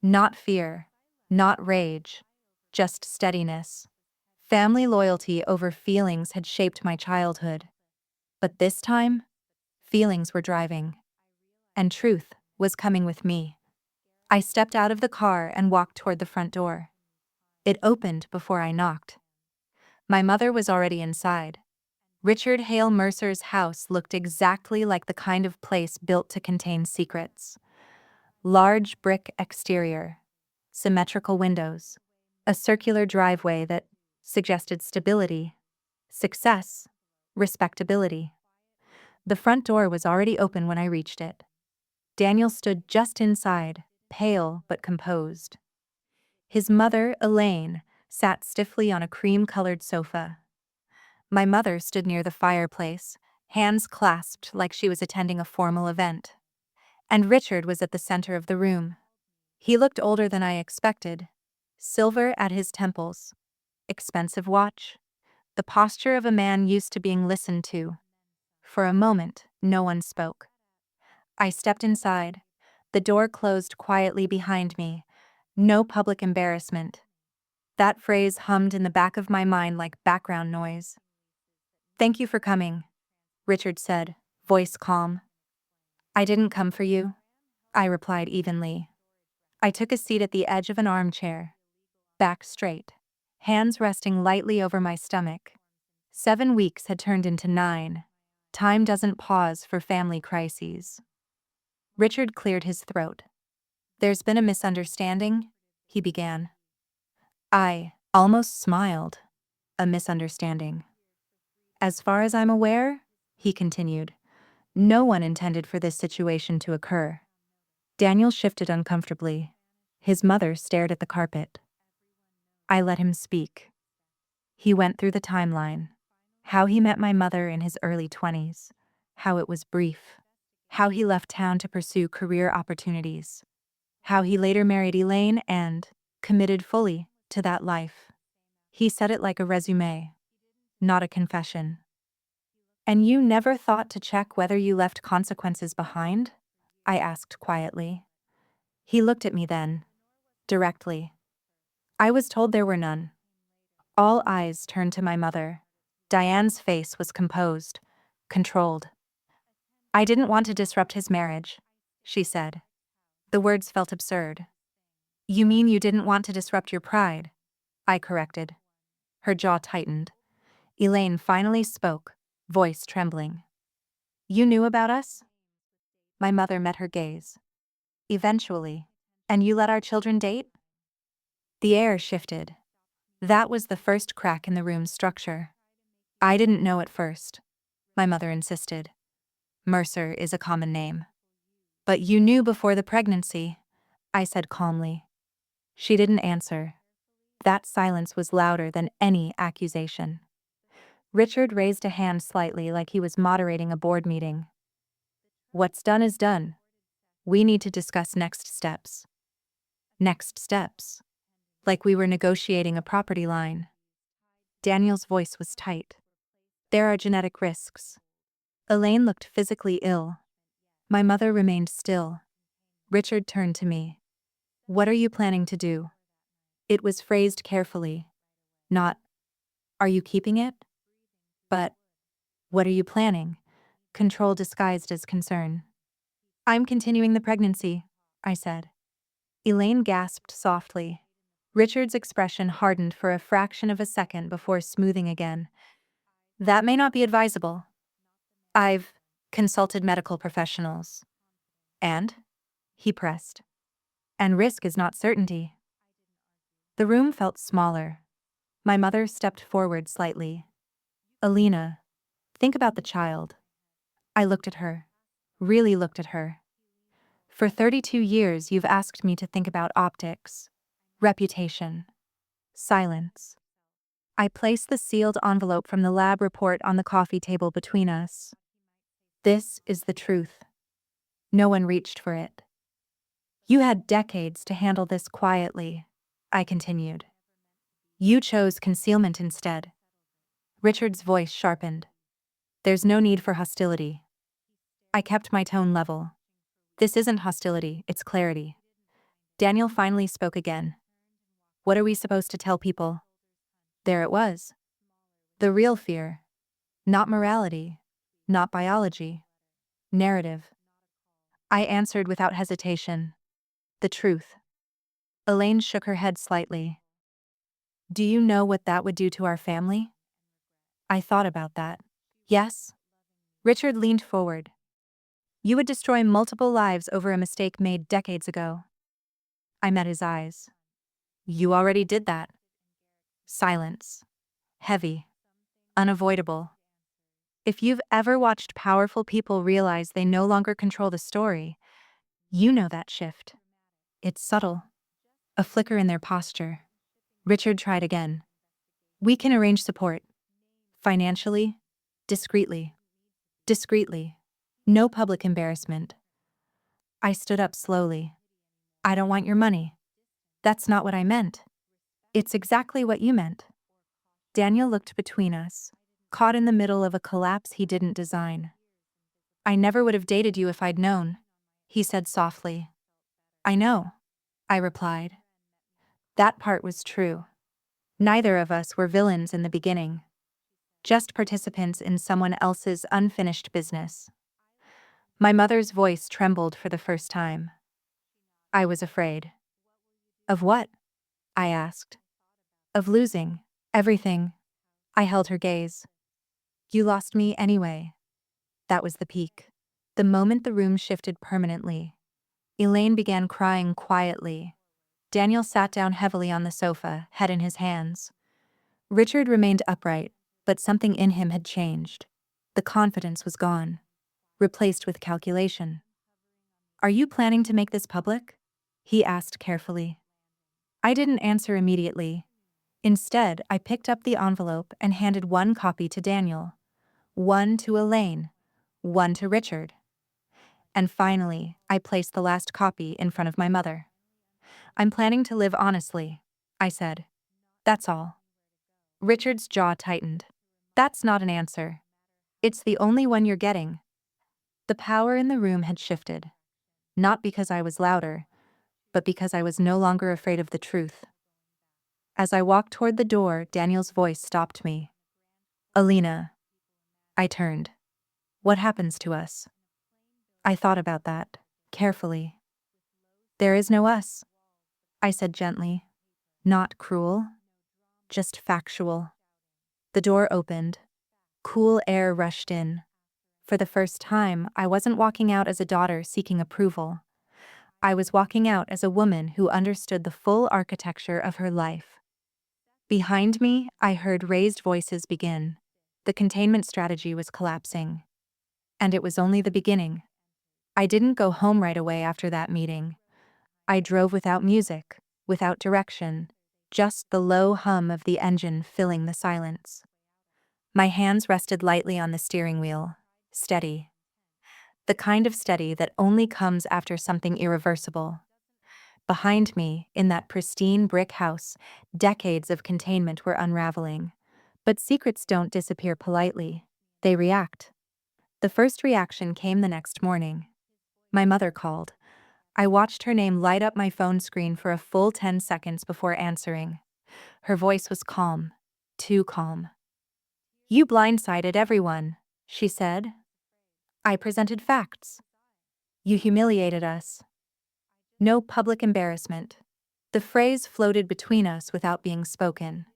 Not fear, not rage, just steadiness. Family loyalty over feelings had shaped my childhood. But this time, feelings were driving. And truth was coming with me. I stepped out of the car and walked toward the front door. It opened before I knocked. My mother was already inside. Richard Hale Mercer's house looked exactly like the kind of place built to contain secrets. Large brick exterior, symmetrical windows, a circular driveway that suggested stability, success, respectability. The front door was already open when I reached it. Daniel stood just inside, pale but composed. His mother, Elaine, sat stiffly on a cream-colored sofa. My mother stood near the fireplace, hands clasped like she was attending a formal event. And Richard was at the center of the room. He looked older than I expected. Silver at his temples, expensive watch, the posture of a man used to being listened to. For a moment, no one spoke. I stepped inside. The door closed quietly behind me. No public embarrassment. That phrase hummed in the back of my mind like background noise. "Thank you for coming," Richard said, voice calm. "I didn't come for you," I replied evenly. I took a seat at the edge of an armchair, back straight, hands resting lightly over my stomach. 7 weeks had turned into 9. Time doesn't pause for family crises. Richard cleared his throat. "There's been a misunderstanding," he began. I almost smiled. "A misunderstanding. As far as I'm aware," he continued, "no one intended for this situation to occur." Daniel shifted uncomfortably. His mother stared at the carpet. I let him speak. He went through the timeline. How he met my mother in his early 20s. How it was brief. How he left town to pursue career opportunities. How he later married Elaine and committed fully to that life. He said it like a resume, not a confession. "And you never thought to check whether you left consequences behind?" I asked quietly. He looked at me then, directly. I was told there were none. All eyes turned to my mother. Diane's face was composed, controlled. "I didn't want to disrupt his marriage," she said. The words felt absurd. "You mean you didn't want to disrupt your pride?" I corrected. Her jaw tightened. Elaine finally spoke, voice trembling. "You knew about us?" My mother met her gaze. "Eventually. And you let our children date?" The air shifted. That was the first crack in the room's structure. "I didn't know at first," my mother insisted. "Mercer is a common name." "But you knew before the pregnancy," I said calmly. She didn't answer. That silence was louder than any accusation. Richard raised a hand slightly like he was moderating a board meeting. "What's done is done. We need to discuss next steps." Next steps. Like we were negotiating a property line. Daniel's voice was tight. "There are genetic risks." Elaine looked physically ill. My mother remained still. Richard turned to me. "What are you planning to do?" It was phrased carefully. Not, "Are you keeping it?" But, "What are you planning?" Control disguised as concern. "I'm continuing the pregnancy," I said. Elaine gasped softly. Richard's expression hardened for a fraction of a second before smoothing again. "That may not be advisable. I've consulted medical professionals." "And?" he pressed. "And risk is not certainty." The room felt smaller. My mother stepped forward slightly. "Alina, think about the child." I looked at her. Really looked at her. "For 32 years you've asked me to think about optics, reputation, silence." I placed the sealed envelope from the lab report on the coffee table between us. This is the truth. No one reached for it. You had decades to handle this quietly, I continued. You chose concealment instead. Richard's voice sharpened. There's no need for hostility. I kept my tone level. This isn't hostility, it's clarity. Daniel finally spoke again. What are we supposed to tell people? There it was. The real fear. Not morality. Not biology. Narrative. I answered without hesitation. The truth. Elaine shook her head slightly. Do you know what that would do to our family? I thought about that. Yes. Richard leaned forward. You would destroy multiple lives over a mistake made decades ago. I met his eyes. You already did that. Silence. Heavy. Unavoidable. If you've ever watched powerful people realize they no longer control the story, you know that shift. It's subtle. A flicker in their posture. Richard tried again. We can arrange support. Financially. Discreetly. Discreetly. No public embarrassment. I stood up slowly. I don't want your money. That's not what I meant. It's exactly what you meant. Daniel looked between us, caught in the middle of a collapse he didn't design. I never would have dated you if I'd known, he said softly. I know, I replied. That part was true. Neither of us were villains in the beginning. Just participants in someone else's unfinished business. My mother's voice trembled for the first time. I was afraid. Of what? I asked. Of losing. Everything. I held her gaze. You lost me anyway. That was the peak. The moment the room shifted permanently, Elaine began crying quietly. Daniel sat down heavily on the sofa, head in his hands. Richard remained upright, but something in him had changed. The confidence was gone, replaced with calculation. Are you planning to make this public? He asked carefully. I didn't answer immediately. Instead, I picked up the envelope and handed one copy to Daniel, one to Elaine, one to Richard. And finally, I placed the last copy in front of my mother. I'm planning to live honestly, I said. That's all. Richard's jaw tightened. That's not an answer. It's the only one you're getting. The power in the room had shifted. Not because I was louder, but because I was no longer afraid of the truth. As I walked toward the door, Daniel's voice stopped me. Alina. I turned. What happens to us? I thought about that, carefully. There is no us, I said gently. Not cruel, just factual. The door opened. Cool air rushed in. For the first time, I wasn't walking out as a daughter seeking approval. I was walking out as a woman who understood the full architecture of her life. Behind me, I heard raised voices begin. The containment strategy was collapsing. And it was only the beginning. I didn't go home right away after that meeting. I drove without music, without direction, just the low hum of the engine filling the silence. My hands rested lightly on the steering wheel, steady. The kind of steady that only comes after something irreversible. Behind me, in that pristine brick house, decades of containment were unraveling. But secrets don't disappear politely. They react. The first reaction came the next morning. My mother called. I watched her name light up my phone screen for a full 10 seconds before answering. Her voice was calm. Too calm. You blindsided everyone, she said. I presented facts. You humiliated us. No public embarrassment. The phrase floated between us without being spoken.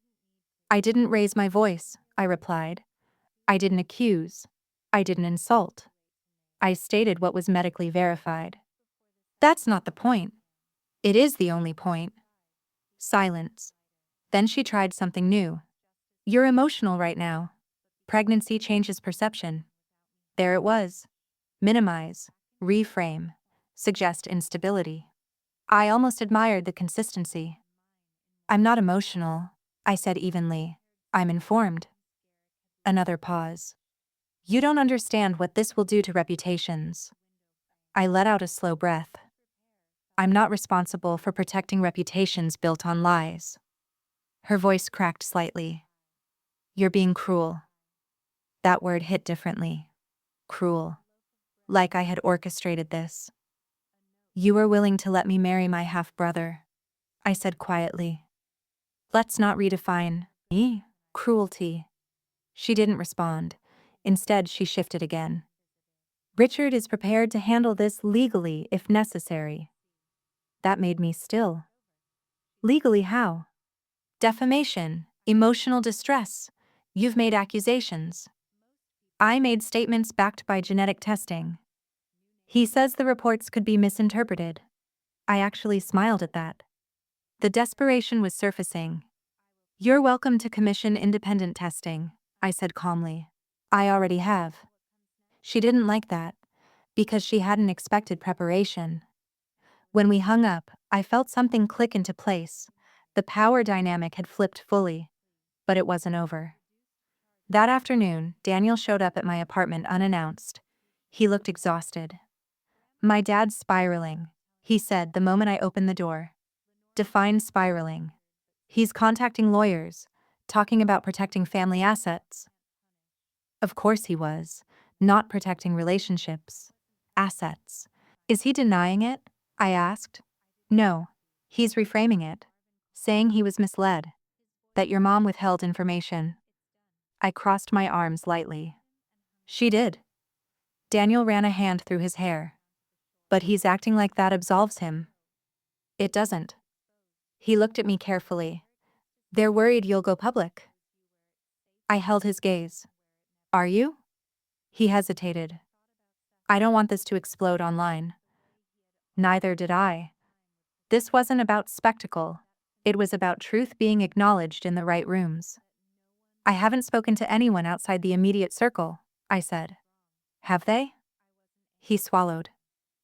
I didn't raise my voice, I replied. I didn't accuse. I didn't insult. I stated what was medically verified. That's not the point. It is the only point. Silence. Then she tried something new. You're emotional right now. Pregnancy changes perception. There it was. Minimize, reframe, suggest instability. I almost admired the consistency. I'm not emotional, I said evenly. I'm informed. Another pause. You don't understand what this will do to reputations. I let out a slow breath. I'm not responsible for protecting reputations built on lies. Her voice cracked slightly. You're being cruel. That word hit differently. Cruel. Like I had orchestrated this. You were willing to let me marry my half-brother, I said quietly. Let's not redefine cruelty. She didn't respond. Instead, she shifted again. Richard is prepared to handle this legally if necessary. That made me still. Legally how? Defamation, emotional distress. You've made accusations. I made statements backed by genetic testing. He says the reports could be misinterpreted. I actually smiled at that. The desperation was surfacing. You're welcome to commission independent testing, I said calmly. I already have. She didn't like that, because she hadn't expected preparation. When we hung up, I felt something click into place. The power dynamic had flipped fully, but it wasn't over. That afternoon, Daniel showed up at my apartment unannounced. He looked exhausted. My dad's spiraling, he said the moment I opened the door. Define spiraling. He's contacting lawyers, talking about protecting family assets. Of course he was, not protecting relationships. Assets. Is he denying it? I asked. No, he's reframing it, saying he was misled, that your mom withheld information. I crossed my arms lightly. She did. Daniel ran a hand through his hair. But he's acting like that absolves him. It doesn't. He looked at me carefully. They're worried you'll go public. I held his gaze. Are you? He hesitated. I don't want this to explode online. Neither did I. This wasn't about spectacle. It was about truth being acknowledged in the right rooms. I haven't spoken to anyone outside the immediate circle, I said. Have they? He swallowed.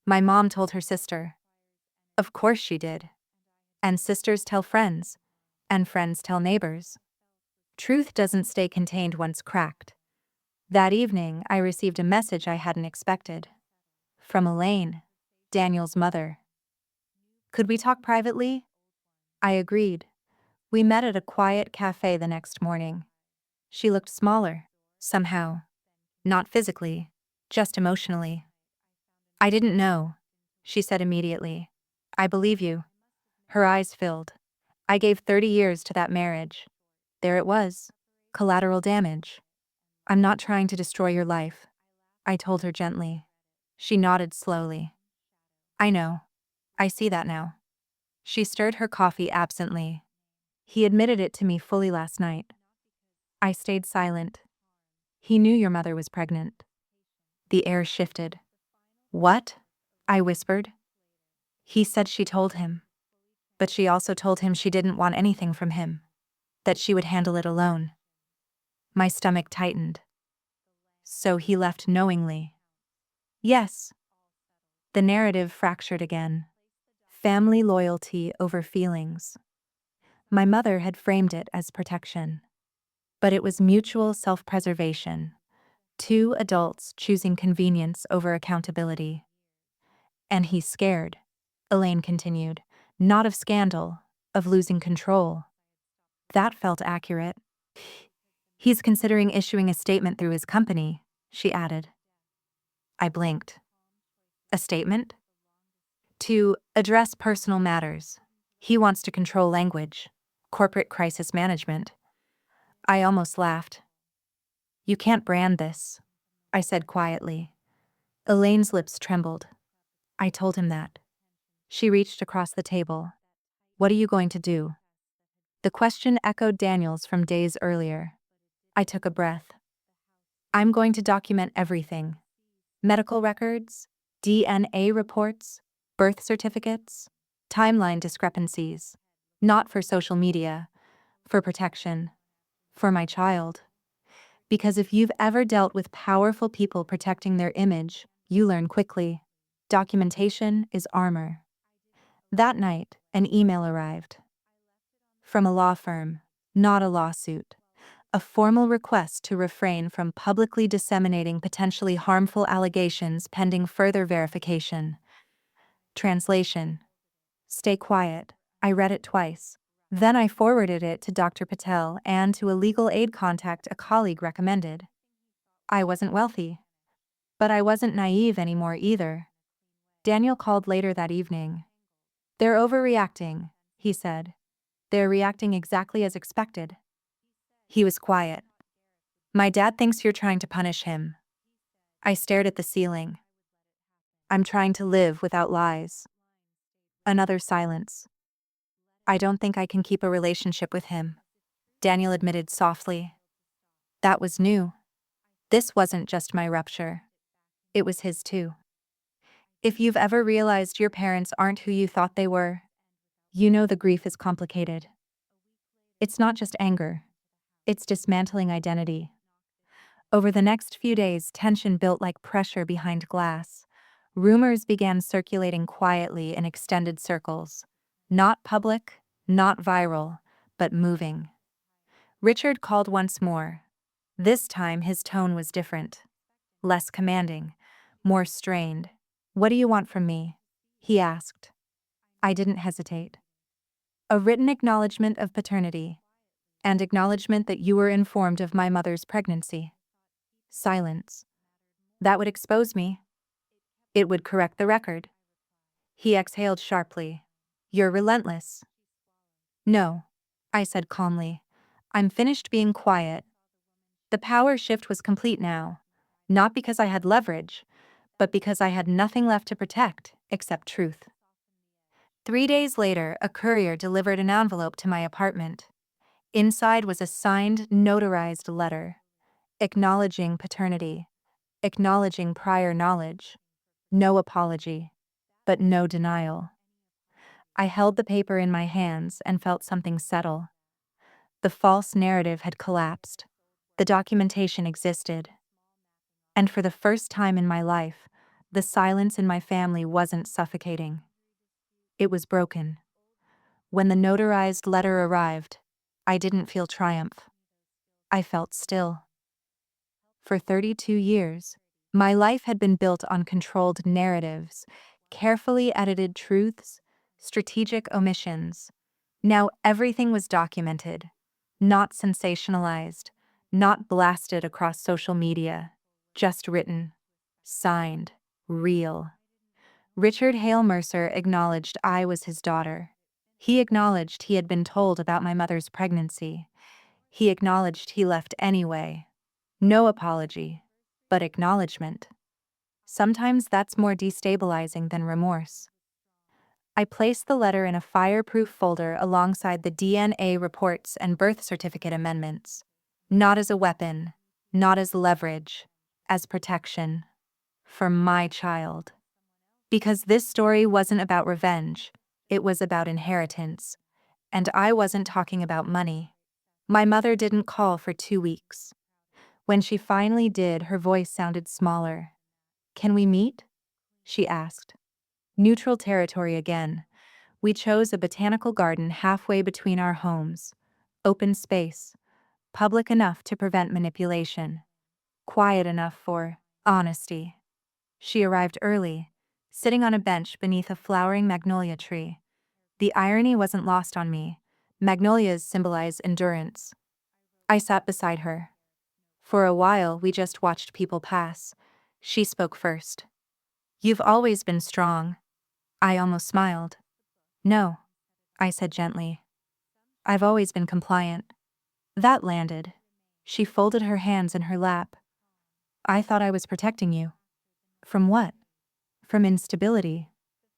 My mom told her sister. Of course she did. And sisters tell friends. And friends tell neighbors. Truth doesn't stay contained once cracked. That evening, I received a message I hadn't expected. From Elaine, Daniel's mother. Could we talk privately? I agreed. We met at a quiet cafe the next morning. She looked smaller, somehow. Not physically, just emotionally. I didn't know, she said immediately. I believe you. Her eyes filled. I gave 30 years to that marriage. There it was. Collateral damage. I'm not trying to destroy your life, I told her gently. She nodded slowly. I know. I see that now. She stirred her coffee absently. He admitted it to me fully last night. I stayed silent. He knew your mother was pregnant. The air shifted. What? I whispered. He said she told him. But she also told him she didn't want anything from him. That she would handle it alone. My stomach tightened. So he left knowingly. Yes. The narrative fractured again. Family loyalty over feelings. My mother had framed it as protection. But it was mutual self-preservation. Two adults choosing convenience over accountability. And he's scared, Elaine continued, not of scandal, of losing control. That felt accurate. He's considering issuing a statement through his company, she added. I blinked. A statement? To address personal matters. He wants to control language, corporate crisis management. I almost laughed. You can't brand this, I said quietly. Elaine's lips trembled. I told him that. She reached across the table. What are you going to do? The question echoed Daniel's from days earlier. I took a breath. I'm going to document everything. Medical records, DNA reports, birth certificates, timeline discrepancies. Not for social media, for protection, for my child. Because if you've ever dealt with powerful people protecting their image, you learn quickly. Documentation is armor. That night, an email arrived. From a law firm, not a lawsuit. a formal request to refrain from publicly disseminating potentially harmful allegations pending further verification. Translation: Stay quiet. I read it twice. Then I forwarded it to Dr. Patel and to a legal aid contact a colleague recommended. I wasn't wealthy. But I wasn't naive anymore either. Daniel called later that evening. "They're overreacting," he said. "They're reacting exactly as expected." He was quiet. "My dad thinks you're trying to punish him." I stared at the ceiling. "I'm trying to live without lies." Another silence. "I don't think I can keep a relationship with him," Daniel admitted softly. That was new. This wasn't just my rupture. It was his too. If you've ever realized your parents aren't who you thought they were, you know the grief is complicated. It's not just anger. It's dismantling identity. Over the next few days, tension built like pressure behind glass. Rumors began circulating quietly in extended circles. Not public, not viral, but moving. Richard called once more. This time his tone was different. Less commanding, more strained. "What do you want from me?" he asked. I didn't hesitate. "A written acknowledgement of paternity, and acknowledgement that you were informed of my mother's pregnancy." Silence. "That would expose me." "It would correct the record." He exhaled sharply. "You're relentless." "No," I said calmly. "I'm finished being quiet." The power shift was complete now. Not because I had leverage, but because I had nothing left to protect except truth. 3 days later, a courier delivered an envelope to my apartment. Inside was a signed, notarized letter, acknowledging paternity, acknowledging prior knowledge. No apology, but no denial. I held the paper in my hands and felt something settle. The false narrative had collapsed. The documentation existed. And for the first time in my life, the silence in my family wasn't suffocating. It was broken. When the notarized letter arrived, I didn't feel triumph. I felt still. For 32 years, my life had been built on controlled narratives, carefully edited truths, strategic omissions. Now everything was documented, not sensationalized, not blasted across social media, just written, signed, real. Richard Hale Mercer acknowledged I was his daughter. He acknowledged he had been told about my mother's pregnancy. He acknowledged he left anyway. No apology, but acknowledgement. Sometimes that's more destabilizing than remorse. I placed the letter in a fireproof folder alongside the DNA reports and birth certificate amendments. Not as a weapon, not as leverage, as protection. For my child. Because this story wasn't about revenge, it was about inheritance. And I wasn't talking about money. My mother didn't call for 2 weeks. When she finally did, her voice sounded smaller. "Can we meet?" she asked. Neutral territory again. We chose a botanical garden halfway between our homes. Open space. Public enough to prevent manipulation. Quiet enough for honesty. She arrived early, sitting on a bench beneath a flowering magnolia tree. The irony wasn't lost on me. Magnolias symbolize endurance. I sat beside her. For a while, we just watched people pass. She spoke first. "You've always been strong." I almost smiled. "No," I said gently. "I've always been compliant." That landed. She folded her hands in her lap. "I thought I was protecting you." "From what?" "From instability.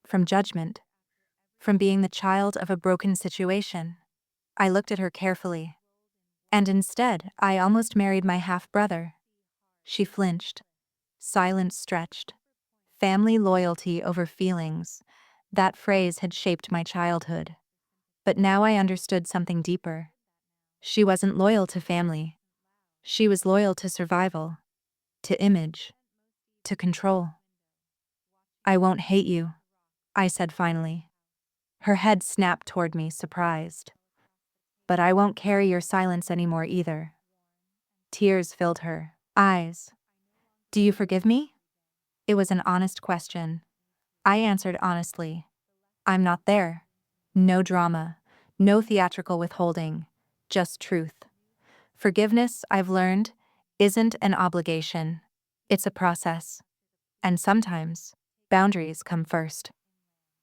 From judgment. From being the child of a broken situation." I looked at her carefully. "And instead, I almost married my half-brother." She flinched. Silence stretched. Family loyalty over feelings. That phrase had shaped my childhood. But now I understood something deeper. She wasn't loyal to family. She was loyal to survival, to image, to control. "I won't hate you," I said finally. Her head snapped toward me, surprised. "But I won't carry your silence anymore either." Tears filled her eyes. "Do you forgive me?" It was an honest question. I answered honestly. "I'm not there." No drama, no theatrical withholding, just truth. Forgiveness, I've learned, isn't an obligation. It's a process. And sometimes, boundaries come first.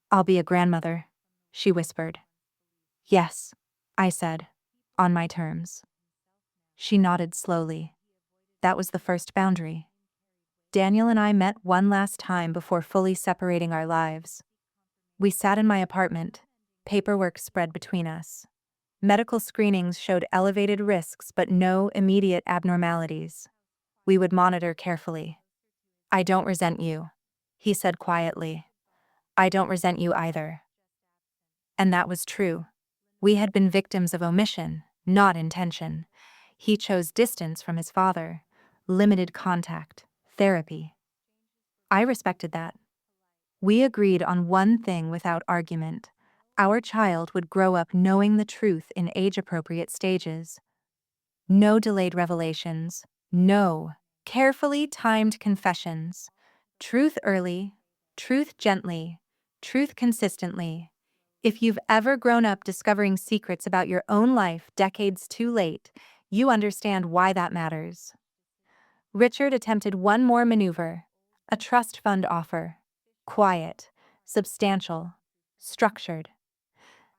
"I'll be a grandmother," she whispered. "Yes," I said, on my terms. She nodded slowly. That was the first boundary. Daniel and I met one last time before fully separating our lives. We sat in my apartment, paperwork spread between us. Medical screenings showed elevated risks but no immediate abnormalities. We would monitor carefully. "I don't resent you," he said quietly. "I don't resent you either." And that was true. We had been victims of omission, not intention. He chose distance from his father, limited contact, therapy. I respected that. We agreed on one thing without argument. Our child would grow up knowing the truth in age-appropriate stages. No delayed revelations, no carefully timed confessions. Truth early, truth gently, truth consistently. If you've ever grown up discovering secrets about your own life decades too late, you understand why that matters. Richard attempted one more maneuver, a trust fund offer. Quiet, substantial, structured.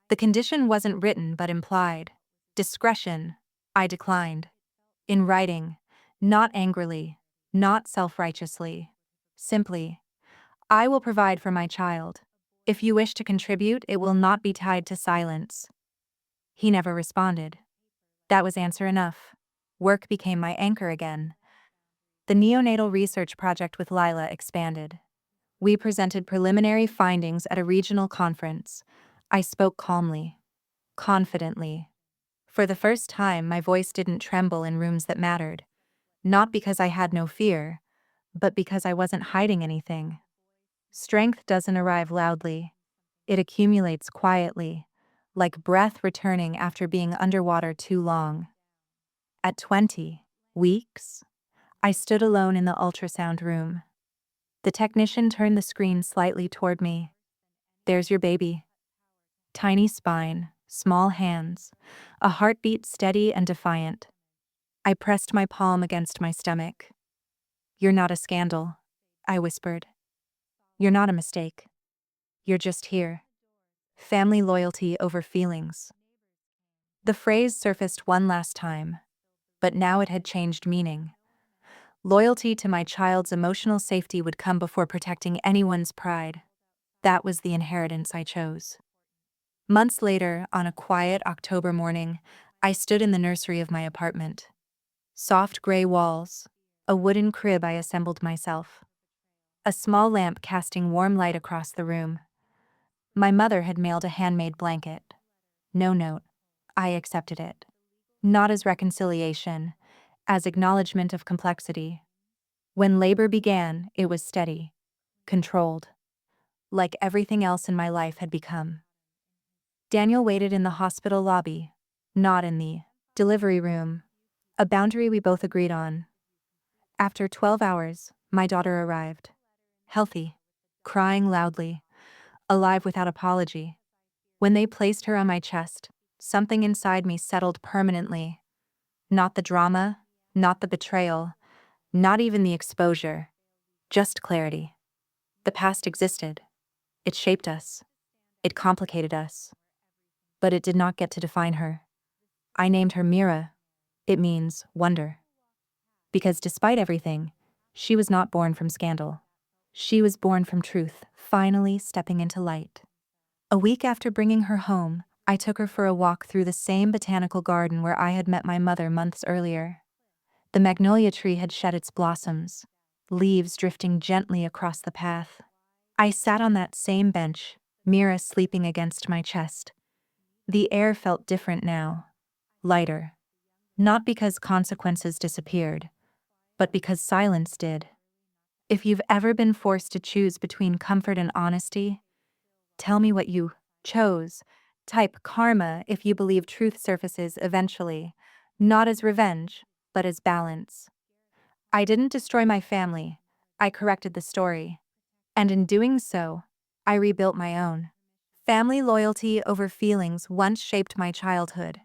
The condition wasn't written but implied. Discretion, I declined. In writing, not angrily, not self-righteously. Simply, "I will provide for my child. If you wish to contribute, it will not be tied to silence." He never responded. That was answer enough. Work became my anchor again. The neonatal research project with Lila expanded. We presented preliminary findings at a regional conference. I spoke calmly, confidently. For the first time, my voice didn't tremble in rooms that mattered. Not because I had no fear, but because I wasn't hiding anything. Strength doesn't arrive loudly. It accumulates quietly, like breath returning after being underwater too long. At 20 weeks, I stood alone in the ultrasound room. The technician turned the screen slightly toward me. "There's your baby." Tiny spine, small hands, a heartbeat steady and defiant. I pressed my palm against my stomach. "You're not a scandal," I whispered. "You're not a mistake. You're just here." Family loyalty over feelings. The phrase surfaced one last time, but now it had changed meaning. Loyalty to my child's emotional safety would come before protecting anyone's pride. That was the inheritance I chose. Months later, on a quiet October morning, I stood in the nursery of my apartment. Soft gray walls, a wooden crib I assembled myself. A small lamp casting warm light across the room. My mother had mailed a handmade blanket. No note. I accepted it. Not as reconciliation, as acknowledgement of complexity. When labor began, it was steady, controlled, like everything else in my life had become. Daniel waited in the hospital lobby, not in the delivery room, a boundary we both agreed on. After 12 hours, my daughter arrived. Healthy, crying loudly, alive without apology. When they placed her on my chest, something inside me settled permanently. Not the drama, not the betrayal, not even the exposure, just clarity. The past existed. It shaped us. It complicated us. But it did not get to define her. I named her Mira. It means wonder. Because despite everything, she was not born from scandal. She was born from truth, finally stepping into light. A week after bringing her home, I took her for a walk through the same botanical garden where I had met my mother months earlier. The magnolia tree had shed its blossoms, leaves drifting gently across the path. I sat on that same bench, Mira sleeping against my chest. The air felt different now, lighter. Not because consequences disappeared, but because silence did. If you've ever been forced to choose between comfort and honesty, tell me what you chose. Type karma if you believe truth surfaces eventually, not as revenge, but as balance. I didn't destroy my family, I corrected the story. And in doing so, I rebuilt my own. Family loyalty over feelings once shaped my childhood.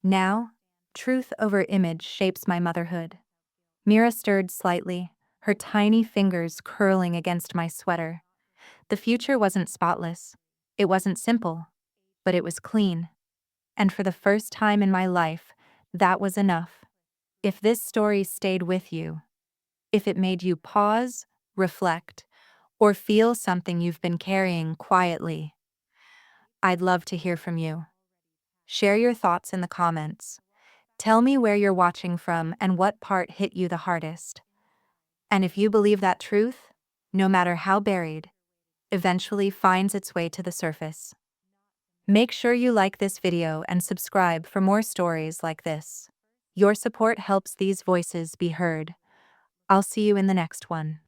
Now, truth over image shapes my motherhood. Mira stirred slightly, her tiny fingers curling against my sweater. The future wasn't spotless. It wasn't simple, but it was clean. And for the first time in my life, that was enough. If this story stayed with you, if it made you pause, reflect, or feel something you've been carrying quietly, I'd love to hear from you. Share your thoughts in the comments. Tell me where you're watching from and what part hit you the hardest. And if you believe that truth, no matter how buried, eventually finds its way to the surface. Make sure you like this video and subscribe for more stories like this. Your support helps these voices be heard. I'll see you in the next one.